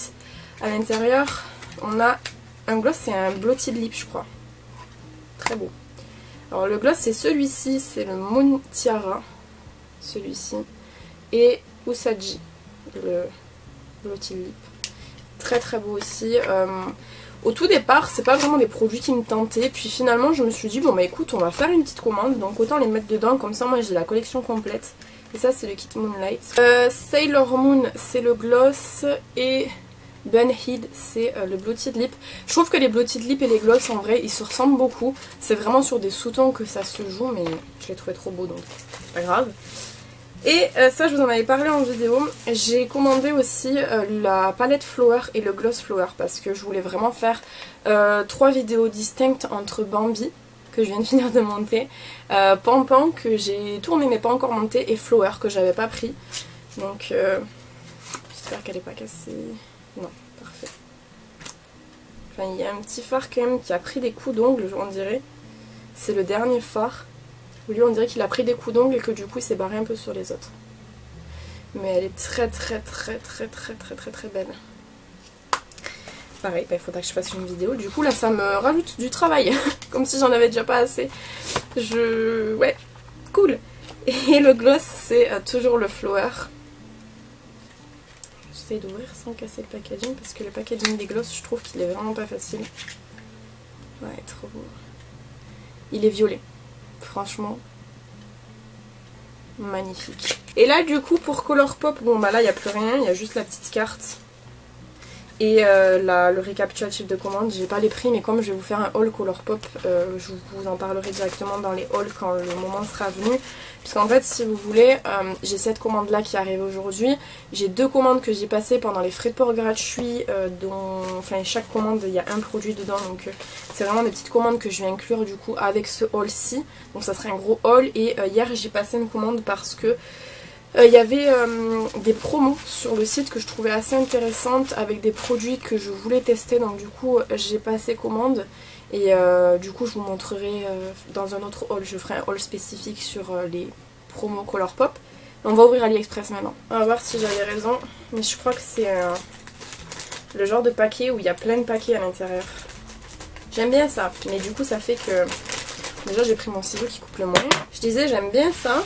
À l'intérieur on a un gloss, c'est un Blotted Lip je crois. Très beau. Alors le gloss c'est celui-ci, c'est le Moon Tiara, celui-ci, et Usagi, le Blotted Lip. Très très beau aussi. Au tout départ c'est pas vraiment des produits qui me tentaient, puis finalement je me suis dit bon bah écoute on va faire une petite commande, donc autant les mettre dedans, comme ça moi j'ai la collection complète. Et ça c'est le kit Moonlight. Sailor Moon c'est le gloss et Bunhead c'est le Blotted Lip. Je trouve que les Blotted Lip et les gloss en vrai ils se ressemblent beaucoup. C'est vraiment sur des sous-tons que ça se joue mais je les trouvais trop beaux donc c'est pas grave. Et ça je vous en avais parlé en vidéo. J'ai commandé aussi la palette Flower et le gloss Flower parce que je voulais vraiment faire 3 vidéos distinctes entre Bambi que je viens de finir de monter, Pampan que j'ai tourné mais pas encore monté et Flower que j'avais pas pris. Donc j'espère qu'elle est pas cassée. Non, parfait. Enfin, il y a un petit phare quand même qui a pris des coups d'ongles, on dirait. C'est le dernier phare. Lui, on dirait qu'il a pris des coups d'ongles et que du coup, il s'est barré un peu sur les autres. Mais elle est très très belle. Pareil, bah, il faudra que je fasse une vidéo. Du coup, là, ça me rajoute du travail. Comme si j'en avais déjà pas assez. Ouais, cool. Et le gloss, c'est toujours le Flower. J'essaie d'ouvrir sans casser le packaging parce que le packaging des gloss je trouve qu'il est vraiment pas facile. Ouais, trop beau. Il est violet. Franchement, magnifique. Et là du coup pour Colourpop, bon bah là il n'y a plus rien, il y a juste la petite carte. Et le récapitulatif de commande, j'ai pas les prix mais comme je vais vous faire un haul Colourpop, je vous en parlerai directement dans les hauls quand le moment sera venu. Puisqu'en fait si vous voulez, j'ai cette commande là qui arrive aujourd'hui. J'ai 2 commandes que j'ai passées pendant les frais de port gratuits, dont enfin chaque commande il y a un produit dedans. Donc c'est vraiment des petites commandes que je vais inclure du coup avec ce haul-ci. Donc ça serait un gros haul et hier j'ai passé une commande parce que il y avait des promos sur le site que je trouvais assez intéressantes avec des produits que je voulais tester, donc du coup j'ai passé commande et du coup je vous montrerai dans un autre haul, je ferai un haul spécifique sur les promos Colourpop. On va ouvrir AliExpress maintenant. On va voir si j'avais raison, mais je crois que c'est le genre de paquet où il y a plein de paquets à l'intérieur. J'aime bien ça, mais du coup ça fait que... Déjà j'ai pris mon ciseau qui coupe le moins. Je disais j'aime bien ça.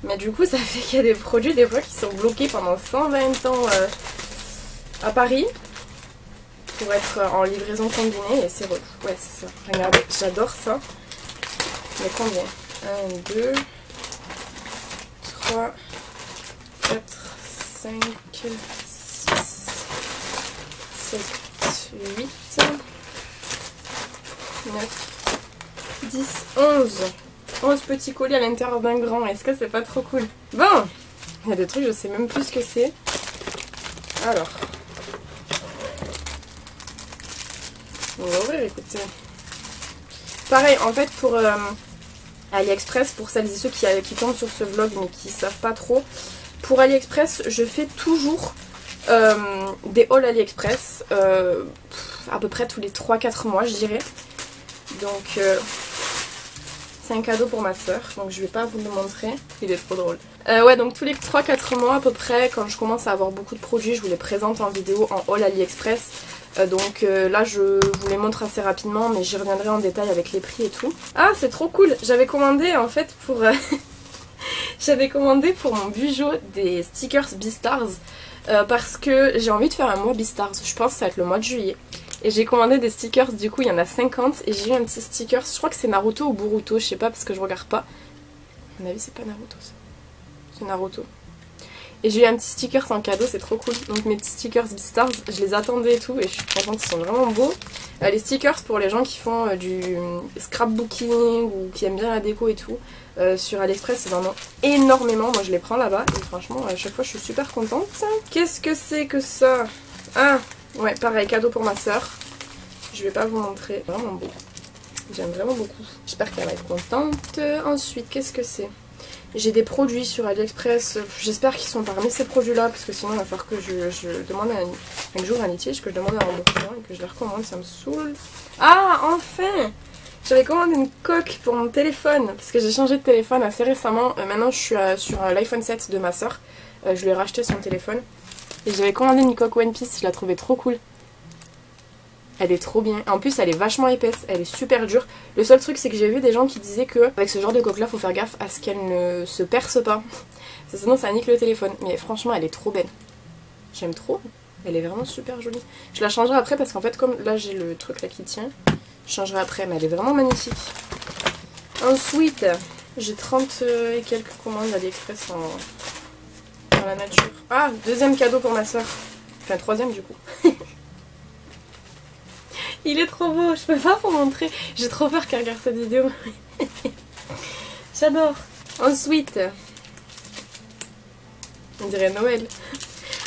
Mais du coup ça fait qu'il y a des produits des fois qui sont bloqués pendant 120 ans à Paris pour être en livraison combinée et c'est relou. Ouais c'est ça. Regardez, j'adore ça. Mais combien? 1, 2, 3, 4, 5, 6, 7, 8, 9, 10, 11. 11 petits colis à l'intérieur d'un grand, est-ce que c'est pas trop cool? Bon, Il y a des trucs, je sais même plus ce que c'est. Alors. On va ouvrir, écoutez. Pareil, en fait, pour AliExpress, pour celles et ceux qui tombent sur ce vlog mais qui savent pas trop, pour AliExpress, je fais toujours des hauls AliExpress, à peu près tous les 3-4 mois, je dirais. Donc, c'est un cadeau pour ma soeur, donc je vais pas vous le montrer, il est trop drôle. Ouais, donc tous les 3-4 mois à peu près, quand je commence à avoir beaucoup de produits, je vous les présente en vidéo en haul AliExpress. Donc là je vous les montre assez rapidement, mais j'y reviendrai en détail avec les prix et tout. Ah, c'est trop cool. J'avais commandé en fait pour j'avais commandé pour mon bijou des stickers Beastars parce que j'ai envie de faire un mois Beastars. Je pense que ça va être le mois de juillet. Et j'ai commandé des stickers, du coup il y en a 50 et j'ai eu un petit sticker, je crois que c'est Naruto ou Boruto, je sais pas parce que je regarde pas. À mon avis c'est pas Naruto ça. C'est Naruto. Et j'ai eu un petit sticker en cadeau, c'est trop cool. Donc mes petits stickers Beastars, je les attendais et tout et je suis contente, ils sont vraiment beaux. Les stickers pour les gens qui font du scrapbooking ou qui aiment bien la déco et tout, sur AliExpress c'est vraiment énormément. Moi je les prends là-bas et franchement à chaque fois je suis super contente. Qu'est-ce que c'est que ça? Ah ouais, pareil, cadeau pour ma soeur. Je vais pas vous montrer, vraiment beau. J'aime vraiment beaucoup. J'espère qu'elle va être contente. Ensuite, qu'est-ce que c'est? J'ai des produits sur AliExpress, j'espère qu'ils sont parmi ces produits-là, parce que sinon il va falloir que je demande un jour un litige, que je demande un remboursement et que je les recommande, ça me saoule. Ah, enfin! J'avais commandé une coque pour mon téléphone, parce que j'ai changé de téléphone assez récemment. Maintenant je suis sur l'iPhone 7 de ma soeur, je lui ai racheté son téléphone. Et j'avais commandé une coque One Piece, je la trouvais trop cool. Elle est trop bien. En plus, elle est vachement épaisse, elle est super dure. Le seul truc, c'est que j'ai vu des gens qui disaient que avec ce genre de coque-là, faut faire gaffe à ce qu'elle ne se perce pas. Sinon, ça nique le téléphone. Mais franchement, elle est trop belle. J'aime trop. Elle est vraiment super jolie. Je la changerai après parce qu'en fait, comme là, j'ai le truc là qui tient, je changerai après. Mais elle est vraiment magnifique. Ensuite, j'ai 30 et quelques commandes d'AliExpress dans la nature. Ah, deuxième cadeau pour ma soeur. Enfin, troisième du coup. Il est trop beau, je peux pas vous montrer. J'ai trop peur qu'elle regarde cette vidéo. J'adore. Ensuite, on dirait Noël.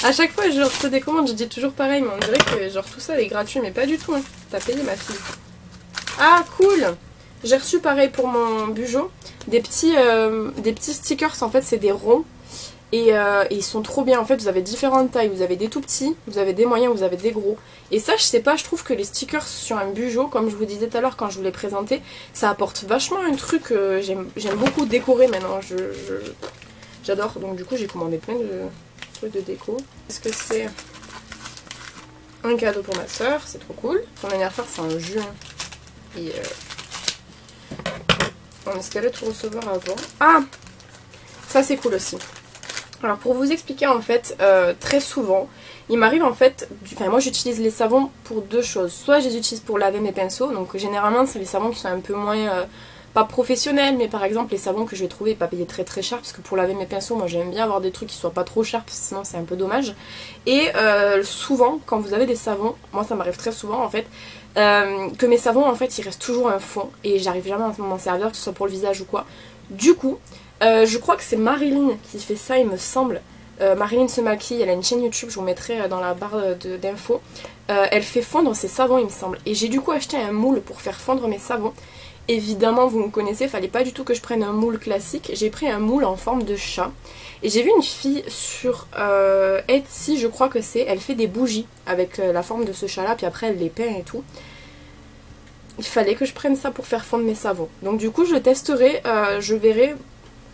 À chaque fois je reçois des commandes, je dis toujours pareil, mais on dirait que genre tout ça est gratuit, mais pas du tout. Hein. T'as payé ma fille. Ah cool. J'ai reçu pareil pour mon bijou des petits stickers, en fait c'est des ronds. Et ils sont trop bien, en fait vous avez différentes tailles, vous avez des tout petits, vous avez des moyens, vous avez des gros. Et ça je sais pas, je trouve que les stickers sur un bijou, comme je vous disais tout à l'heure quand je vous l'ai présenté, ça apporte vachement un truc, j'aime beaucoup décorer maintenant, j'adore. Donc du coup j'ai commandé plein de trucs de déco. Est-ce que c'est un cadeau pour ma soeur, c'est trop cool. Son anniversaire c'est en juin. Et on espérait tout recevoir avant. Ah, ça c'est cool aussi. Alors pour vous expliquer en fait, très souvent, il m'arrive en fait, moi j'utilise les savons pour deux choses. Soit je les utilise pour laver mes pinceaux, donc généralement c'est les savons qui sont un peu moins, pas professionnels, mais par exemple les savons que je vais trouver et pas payer très très cher, parce que pour laver mes pinceaux, moi j'aime bien avoir des trucs qui soient pas trop chers, parce que sinon c'est un peu dommage. Et souvent, quand vous avez des savons, moi ça m'arrive très souvent en fait, que mes savons en fait il reste toujours un fond, et j'arrive jamais à m'en servir, que ce soit pour le visage ou quoi. Du coup, je crois que c'est Marilyn qui fait ça il me semble. Marilyn se maquille, elle a une chaîne YouTube, je vous mettrai dans la barre d'infos. Elle fait fondre ses savons il me semble. Et j'ai du coup acheté un moule pour faire fondre mes savons. Évidemment vous me connaissez, fallait pas du tout que je prenne un moule classique. J'ai pris un moule en forme de chat. Et j'ai vu une fille sur Etsy, je crois que c'est, elle fait des bougies avec la forme de ce chat là, puis après elle les peint et tout. Il fallait que je prenne ça pour faire fondre mes savons. Donc du coup je testerai, je verrai.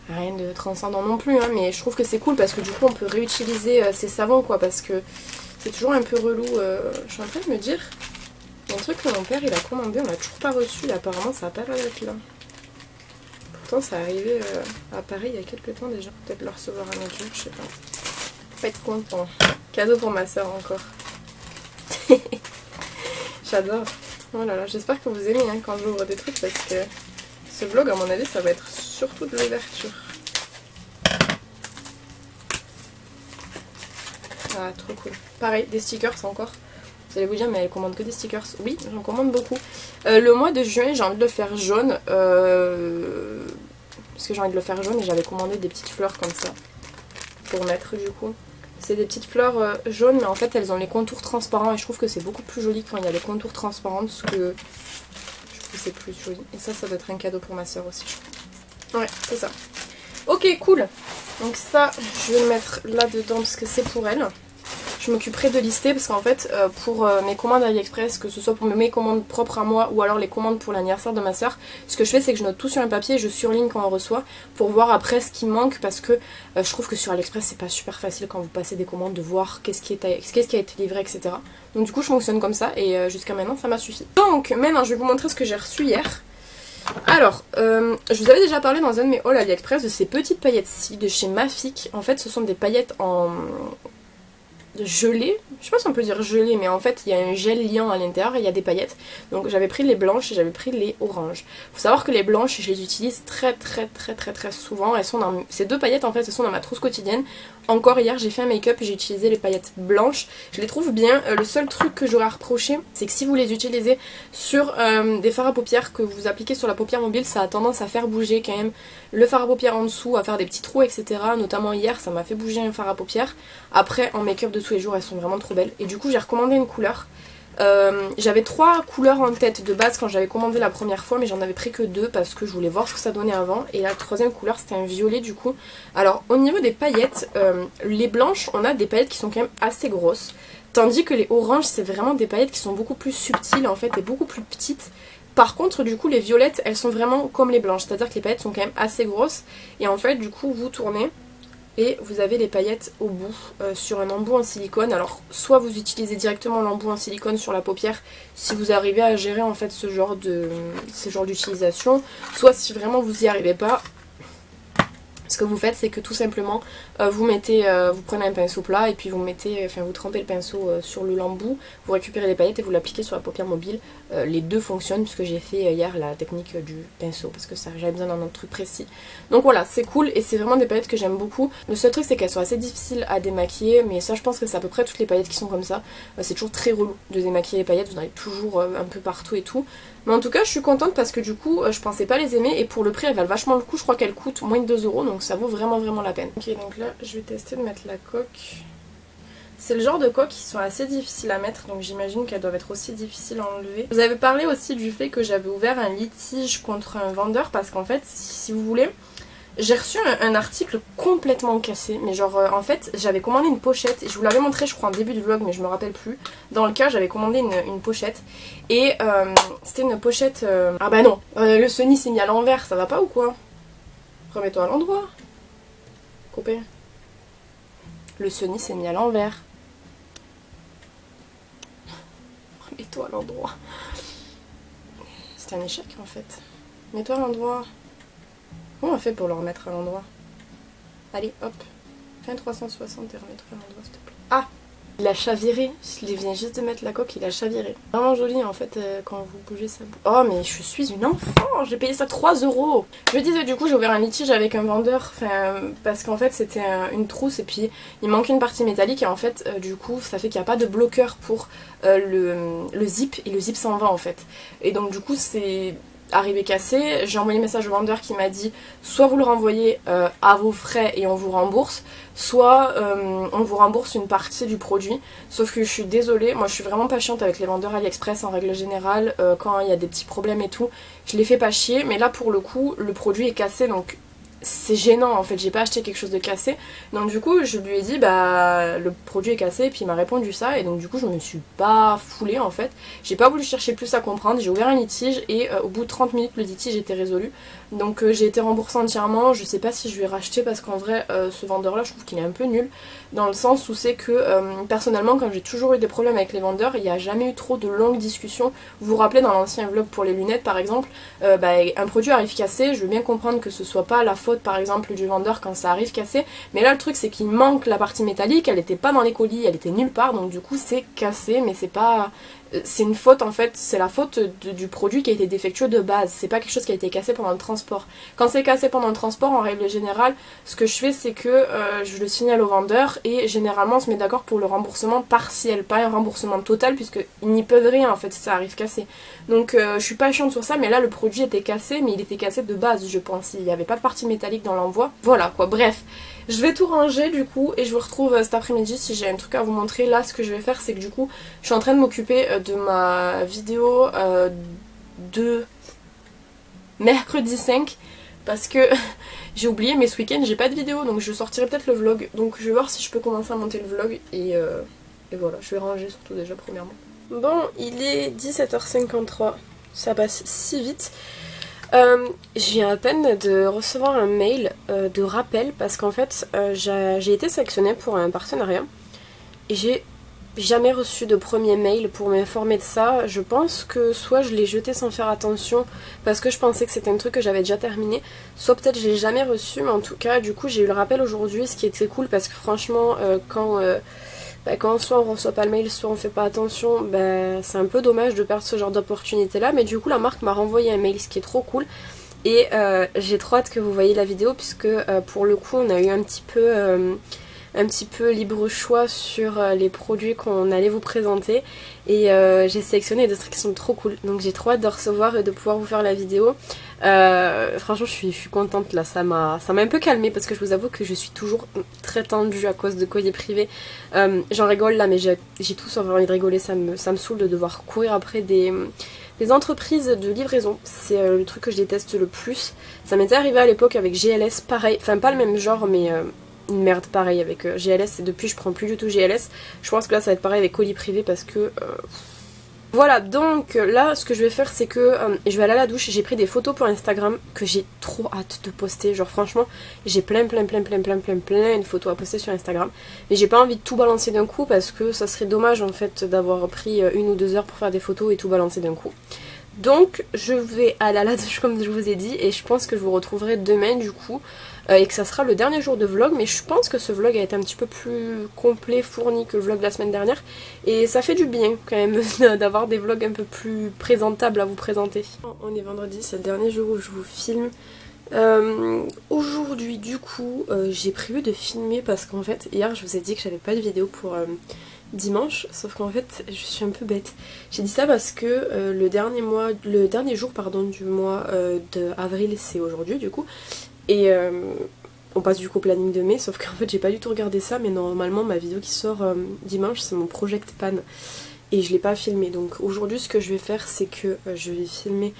Rien de transcendant non plus, hein, mais je trouve que c'est cool parce que du coup on peut réutiliser ces savons quoi, parce que c'est toujours un peu relou. Je suis en train de me dire, il y a un truc que mon père il a commandé, on l'a toujours pas reçu, là, apparemment ça a pas l'air d'être là. Pourtant ça est arrivé à Paris il y a quelques temps déjà, peut-être le recevoir un autre jour, je sais pas. Faut être content. Cadeau pour ma soeur encore. J'adore. Oh là là, j'espère que vous aimez hein, quand j'ouvre des trucs parce que ce vlog à mon avis ça va être surtout de l'ouverture. Ah trop cool. Pareil, des stickers encore. Vous allez vous dire mais elle commande que des stickers. Oui, j'en commande beaucoup. Le mois de juin j'ai envie de le faire jaune. Parce que j'ai envie de le faire jaune et j'avais commandé des petites fleurs comme ça. pour mettre du coup. C'est des petites fleurs jaunes mais en fait elles ont les contours transparents et je trouve que c'est beaucoup plus joli quand il y a les contours transparents parce que je trouve que c'est plus joli. Et ça doit être un cadeau pour ma soeur aussi je crois. Ouais c'est ça. Ok cool. Donc ça je vais le mettre là dedans parce que c'est pour elle. Je m'occuperai de lister parce qu'en fait pour mes commandes AliExpress, que ce soit pour mes commandes propres à moi ou alors les commandes pour l'anniversaire de ma soeur, ce que je fais c'est que je note tout sur un papier et je surligne quand on reçoit pour voir après ce qui manque parce que je trouve que sur AliExpress c'est pas super facile quand vous passez des commandes de voir qu'est-ce qui a été livré etc. Donc du coup je fonctionne comme ça et jusqu'à maintenant ça m'a suffi. Donc maintenant je vais vous montrer ce que j'ai reçu hier. Alors, je vous avais déjà parlé dans un de mes hauls AliExpress de ces petites paillettes-ci de chez Mafik. En fait ce sont des paillettes en gelé, je sais pas si on peut dire gelé mais en fait il y a un gel liant à l'intérieur et il y a des paillettes. Donc j'avais pris les blanches et j'avais pris les oranges. Faut savoir que les blanches je les utilise très souvent. Elles sont dans... Ces deux paillettes en fait elles sont dans ma trousse quotidienne. Encore hier j'ai fait un make-up et j'ai utilisé les paillettes blanches. Je les trouve bien. Le seul truc que j'aurais à reprocher c'est que si vous les utilisez sur des fards à paupières que vous appliquez sur la paupière mobile, ça a tendance à faire bouger quand même le fard à paupières en dessous, à faire des petits trous etc. Notamment hier ça m'a fait bouger un fard à paupières. Après en make-up de tous les jours elles sont vraiment trop belles et du coup j'ai recommandé une couleur. J'avais 3 couleurs en tête de base quand j'avais commandé la première fois mais j'en avais pris que 2 parce que je voulais voir ce que ça donnait avant et la troisième couleur c'était un violet du coup. Alors au niveau des paillettes, les blanches on a des paillettes qui sont quand même assez grosses tandis que les oranges c'est vraiment des paillettes qui sont beaucoup plus subtiles en fait et beaucoup plus petites. Par contre du coup les violettes elles sont vraiment comme les blanches, c'est à dire que les paillettes sont quand même assez grosses et en fait du coup vous tournez et vous avez les paillettes au bout sur un embout en silicone. Alors soit vous utilisez directement l'embout en silicone sur la paupière si vous arrivez à gérer en fait ce genre d'utilisation, soit si vraiment vous y arrivez pas, ce que vous faites c'est que tout simplement vous prenez un pinceau plat et puis vous trempez le pinceau sur l'embout, vous récupérez les paillettes et vous l'appliquez sur la paupière mobile. Les deux fonctionnent puisque j'ai fait hier la technique du pinceau parce que j'avais besoin d'un autre truc précis. Donc voilà c'est cool et c'est vraiment des paillettes que j'aime beaucoup. Le seul truc c'est qu'elles sont assez difficiles à démaquiller mais ça je pense que c'est à peu près toutes les paillettes qui sont comme ça. C'est toujours très relou de démaquiller les paillettes, vous en avez toujours un peu partout et tout. Mais en tout cas je suis contente parce que du coup je pensais pas les aimer et pour le prix elles valent vachement le coup. Je crois qu'elles coûtent moins de 2 € donc ça vaut vraiment la peine. Ok donc là je vais tester de mettre la coque. C'est le genre de coques qui sont assez difficiles à mettre donc j'imagine qu'elles doivent être aussi difficiles à enlever. Vous avez parlé aussi du fait que j'avais ouvert un litige contre un vendeur parce qu'en fait si vous voulez j'ai reçu un article complètement cassé mais genre en fait j'avais commandé une pochette et je vous l'avais montré je crois en début du vlog mais je me rappelle plus. Dans le cas j'avais commandé une pochette et c'était une pochette ah bah non le Sony s'est mis à l'envers, ça va pas ou quoi? Remets-toi à l'endroit copain. Le Sony s'est mis à l'envers. Remets-toi à l'endroit. C'était un échec en fait. Mets-toi à l'endroit. Comment on fait pour le remettre à l'endroit? Allez hop. Fais un 360 et remets-toi à l'endroit s'il te plaît. Ah! Il a chaviré, je viens juste de mettre la coque, il a chaviré. Vraiment joli en fait quand vous bougez ça. Oh mais je suis une enfant, j'ai payé ça 3 €. Je me disais du coup j'ai ouvert un litige avec un vendeur parce qu'en fait c'était une trousse et puis il manque une partie métallique et en fait du coup ça fait qu'il n'y a pas de bloqueur pour le zip et le zip s'en va en fait. Et donc du coup c'est arrivé cassé, j'ai envoyé un message au vendeur qui m'a dit soit vous le renvoyez à vos frais et on vous rembourse, soit on vous rembourse une partie du produit. Sauf que je suis désolée, moi je suis vraiment pas chiante avec les vendeurs AliExpress en règle générale, quand il y a des petits problèmes et tout, je les fais pas chier, mais là pour le coup le produit est cassé donc c'est gênant en fait, j'ai pas acheté quelque chose de cassé. Donc du coup je lui ai dit bah le produit est cassé et puis il m'a répondu ça et donc du coup je me suis pas foulée en fait. J'ai pas voulu chercher plus à comprendre, j'ai ouvert un litige et au bout de 30 minutes le litige était résolu. Donc j'ai été remboursée entièrement, je sais pas si je vais racheter parce qu'en vrai ce vendeur là je trouve qu'il est un peu nul. Dans le sens où c'est que personnellement quand j'ai toujours eu des problèmes avec les vendeurs, il n'y a jamais eu trop de longues discussions. Vous vous rappelez dans l'ancien vlog pour les lunettes par exemple, un produit arrive cassé, je veux bien comprendre que ce soit pas la faute par exemple du vendeur quand ça arrive cassé, mais là le truc c'est qu'il manque la partie métallique, elle était pas dans les colis, elle était nulle part donc du coup c'est cassé mais c'est pas... C'est une faute en fait, c'est la faute du produit qui a été défectueux de base, c'est pas quelque chose qui a été cassé pendant le transport. Quand c'est cassé pendant le transport, en règle générale, ce que je fais c'est que je le signale au vendeur et généralement on se met d'accord pour le remboursement partiel, pas un remboursement total puisqu'ils n'y peuvent rien en fait si ça arrive cassé. Donc je suis pas chiante sur ça mais là le produit était cassé mais il était cassé de base je pense, il n'y avait pas de partie métallique dans l'envoi. Voilà quoi, bref. Je vais tout ranger du coup et je vous retrouve cet après-midi si j'ai un truc à vous montrer. Là ce que je vais faire c'est que du coup je suis en train de m'occuper de ma vidéo de mercredi 5 parce que j'ai oublié mais ce week-end j'ai pas de vidéo donc je sortirai peut-être le vlog. Donc je vais voir si je peux commencer à monter le vlog et voilà, je vais ranger surtout déjà premièrement. Bon, il est 17h53, ça passe si vite. Je viens à peine de recevoir un mail de rappel parce qu'en fait j'ai été sélectionnée pour un partenariat et j'ai jamais reçu de premier mail pour m'informer de ça. Je pense que soit je l'ai jeté sans faire attention parce que je pensais que c'était un truc que j'avais déjà terminé, soit peut-être je l'ai jamais reçu, mais en tout cas du coup j'ai eu le rappel aujourd'hui, ce qui était cool parce que franchement quand soit on reçoit pas le mail, soit on fait pas attention, c'est un peu dommage de perdre ce genre d'opportunité là, mais du coup la marque m'a renvoyé un mail, ce qui est trop cool. Et j'ai trop hâte que vous voyez la vidéo puisque pour le coup on a eu un petit peu libre choix sur les produits qu'on allait vous présenter et j'ai sélectionné des trucs qui sont trop cool, donc j'ai trop hâte de recevoir et de pouvoir vous faire la vidéo. Franchement je suis contente là, ça m'a un peu calmée parce que je vous avoue que je suis toujours très tendue à cause de colis privés. J'en rigole là mais j'ai tout sauf envie de rigoler, ça me saoule de devoir courir après des entreprises de livraison, c'est le truc que je déteste le plus. Ça m'était arrivé à l'époque avec GLS, pareil, enfin pas le même genre mais une merde pareil avec GLS et depuis je prends plus du tout GLS. Je pense que là ça va être pareil avec colis privé parce que voilà, donc là ce que je vais faire c'est que je vais aller à la douche. J'ai pris des photos pour Instagram que j'ai trop hâte de poster, genre franchement j'ai plein de photos à poster sur Instagram, mais j'ai pas envie de tout balancer d'un coup parce que ça serait dommage en fait d'avoir pris 1 ou 2 heures pour faire des photos et tout balancer d'un coup. Donc je vais aller à la douche comme je vous ai dit et je pense que je vous retrouverai demain du coup et que ça sera le dernier jour de vlog, mais je pense que ce vlog a été un petit peu plus complet, fourni que le vlog de la semaine dernière et ça fait du bien quand même d'avoir des vlogs un peu plus présentables à vous présenter. On est vendredi, c'est le dernier jour où je vous filme. Aujourd'hui du coup j'ai prévu de filmer parce qu'en fait hier je vous ai dit que j'avais pas de vidéo pour dimanche, sauf qu'en fait je suis un peu bête. J'ai dit ça parce que le dernier jour pardon du mois d'avril c'est aujourd'hui du coup et on passe du coup au planning de mai, sauf qu'en fait j'ai pas du tout regardé ça, mais normalement ma vidéo qui sort dimanche c'est mon Project Pan et je l'ai pas filmé. Donc aujourd'hui ce que je vais faire c'est que je vais filmer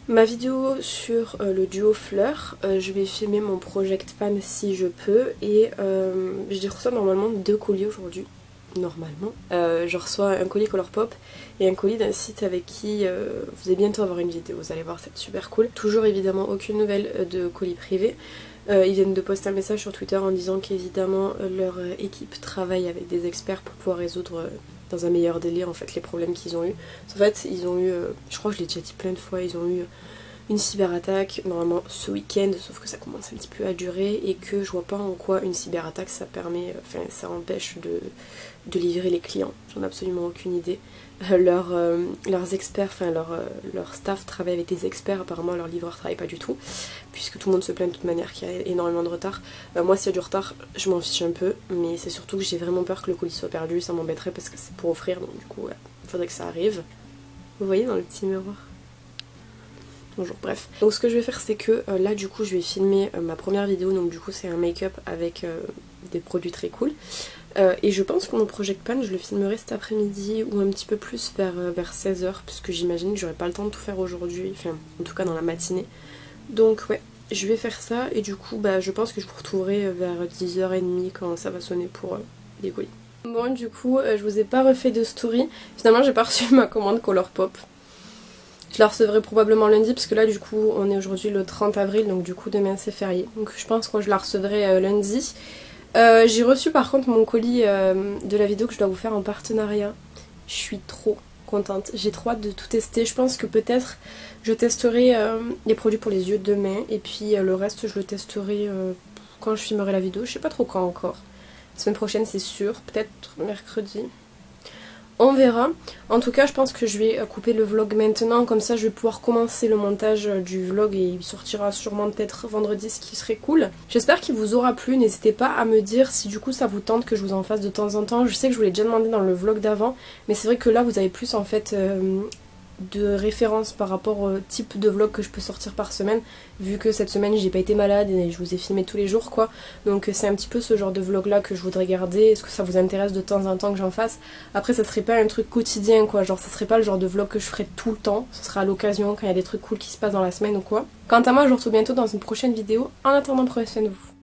ma vidéo sur le duo fleurs, je vais filmer mon Project Pan si je peux et je reçois normalement 2 colis aujourd'hui. Normalement. Je reçois un colis Colourpop et un colis d'un site avec qui vous allez bientôt avoir une vidéo, vous allez voir, c'est super cool. Toujours évidemment aucune nouvelle de colis privé. Ils viennent de poster un message sur Twitter en disant qu'évidemment leur équipe travaille avec des experts pour pouvoir résoudre dans un meilleur délai en fait les problèmes qu'ils ont eu. En fait ils ont eu, je crois que je l'ai déjà dit plein de fois, ils ont eu une cyberattaque normalement ce week-end, sauf que ça commence un petit peu à durer et que je vois pas en quoi une cyberattaque ça permet, enfin ça empêche de livrer les clients. J'en ai absolument aucune idée. Leurs experts, enfin leur staff travaille avec des experts, apparemment leurs livreurs travaillent pas du tout, puisque tout le monde se plaint de toute manière qu'il y a énormément de retard. Moi s'il y a du retard, je m'en fiche un peu, mais c'est surtout que j'ai vraiment peur que le colis soit perdu, ça m'embêterait parce que c'est pour offrir, donc du coup ouais, faudrait que ça arrive. Vous voyez dans le petit miroir ? Bonjour, bref. Donc ce que je vais faire c'est que là du coup je vais filmer ma première vidéo, donc du coup c'est un make-up avec des produits très cool. Et je pense que mon Project Pan je le filmerai cet après-midi ou un petit peu plus vers 16h parce que j'imagine que j'aurai pas le temps de tout faire aujourd'hui, enfin en tout cas dans la matinée. Donc ouais, je vais faire ça et du coup je pense que je vous retrouverai vers 10h30 quand ça va sonner pour les colis. Bon du coup je vous ai pas refait de story, finalement j'ai pas reçu ma commande Colourpop. Je la recevrai probablement lundi parce que là du coup on est aujourd'hui le 30 avril donc du coup demain c'est férié. Donc je pense que je la recevrai lundi. J'ai reçu par contre mon colis de la vidéo que je dois vous faire en partenariat. Je suis trop contente, j'ai trop hâte de tout tester. Je pense que peut-être je testerai les produits pour les yeux demain et puis le reste je le testerai quand je filmerai la vidéo. Je sais pas trop quand encore. La semaine prochaine c'est sûr, peut-être mercredi. On verra. En tout cas je pense que je vais couper le vlog maintenant, comme ça je vais pouvoir commencer le montage du vlog et il sortira sûrement peut-être vendredi, ce qui serait cool. J'espère qu'il vous aura plu, n'hésitez pas à me dire si du coup ça vous tente que je vous en fasse de temps en temps. Je sais que je vous l'ai déjà demandé dans le vlog d'avant, mais c'est vrai que là vous avez plus en fait de référence par rapport au type de vlog que je peux sortir par semaine, vu que cette semaine j'ai pas été malade et je vous ai filmé tous les jours quoi. Donc c'est un petit peu ce genre de vlog là que je voudrais garder. Est-ce que ça vous intéresse de temps en temps que j'en fasse? Après ça serait pas un truc quotidien quoi, genre ça serait pas le genre de vlog que je ferais tout le temps, ce sera à l'occasion quand il y a des trucs cool qui se passent dans la semaine ou quoi. Quant à moi je vous retrouve bientôt dans une prochaine vidéo. En attendant, prenez soin de vous.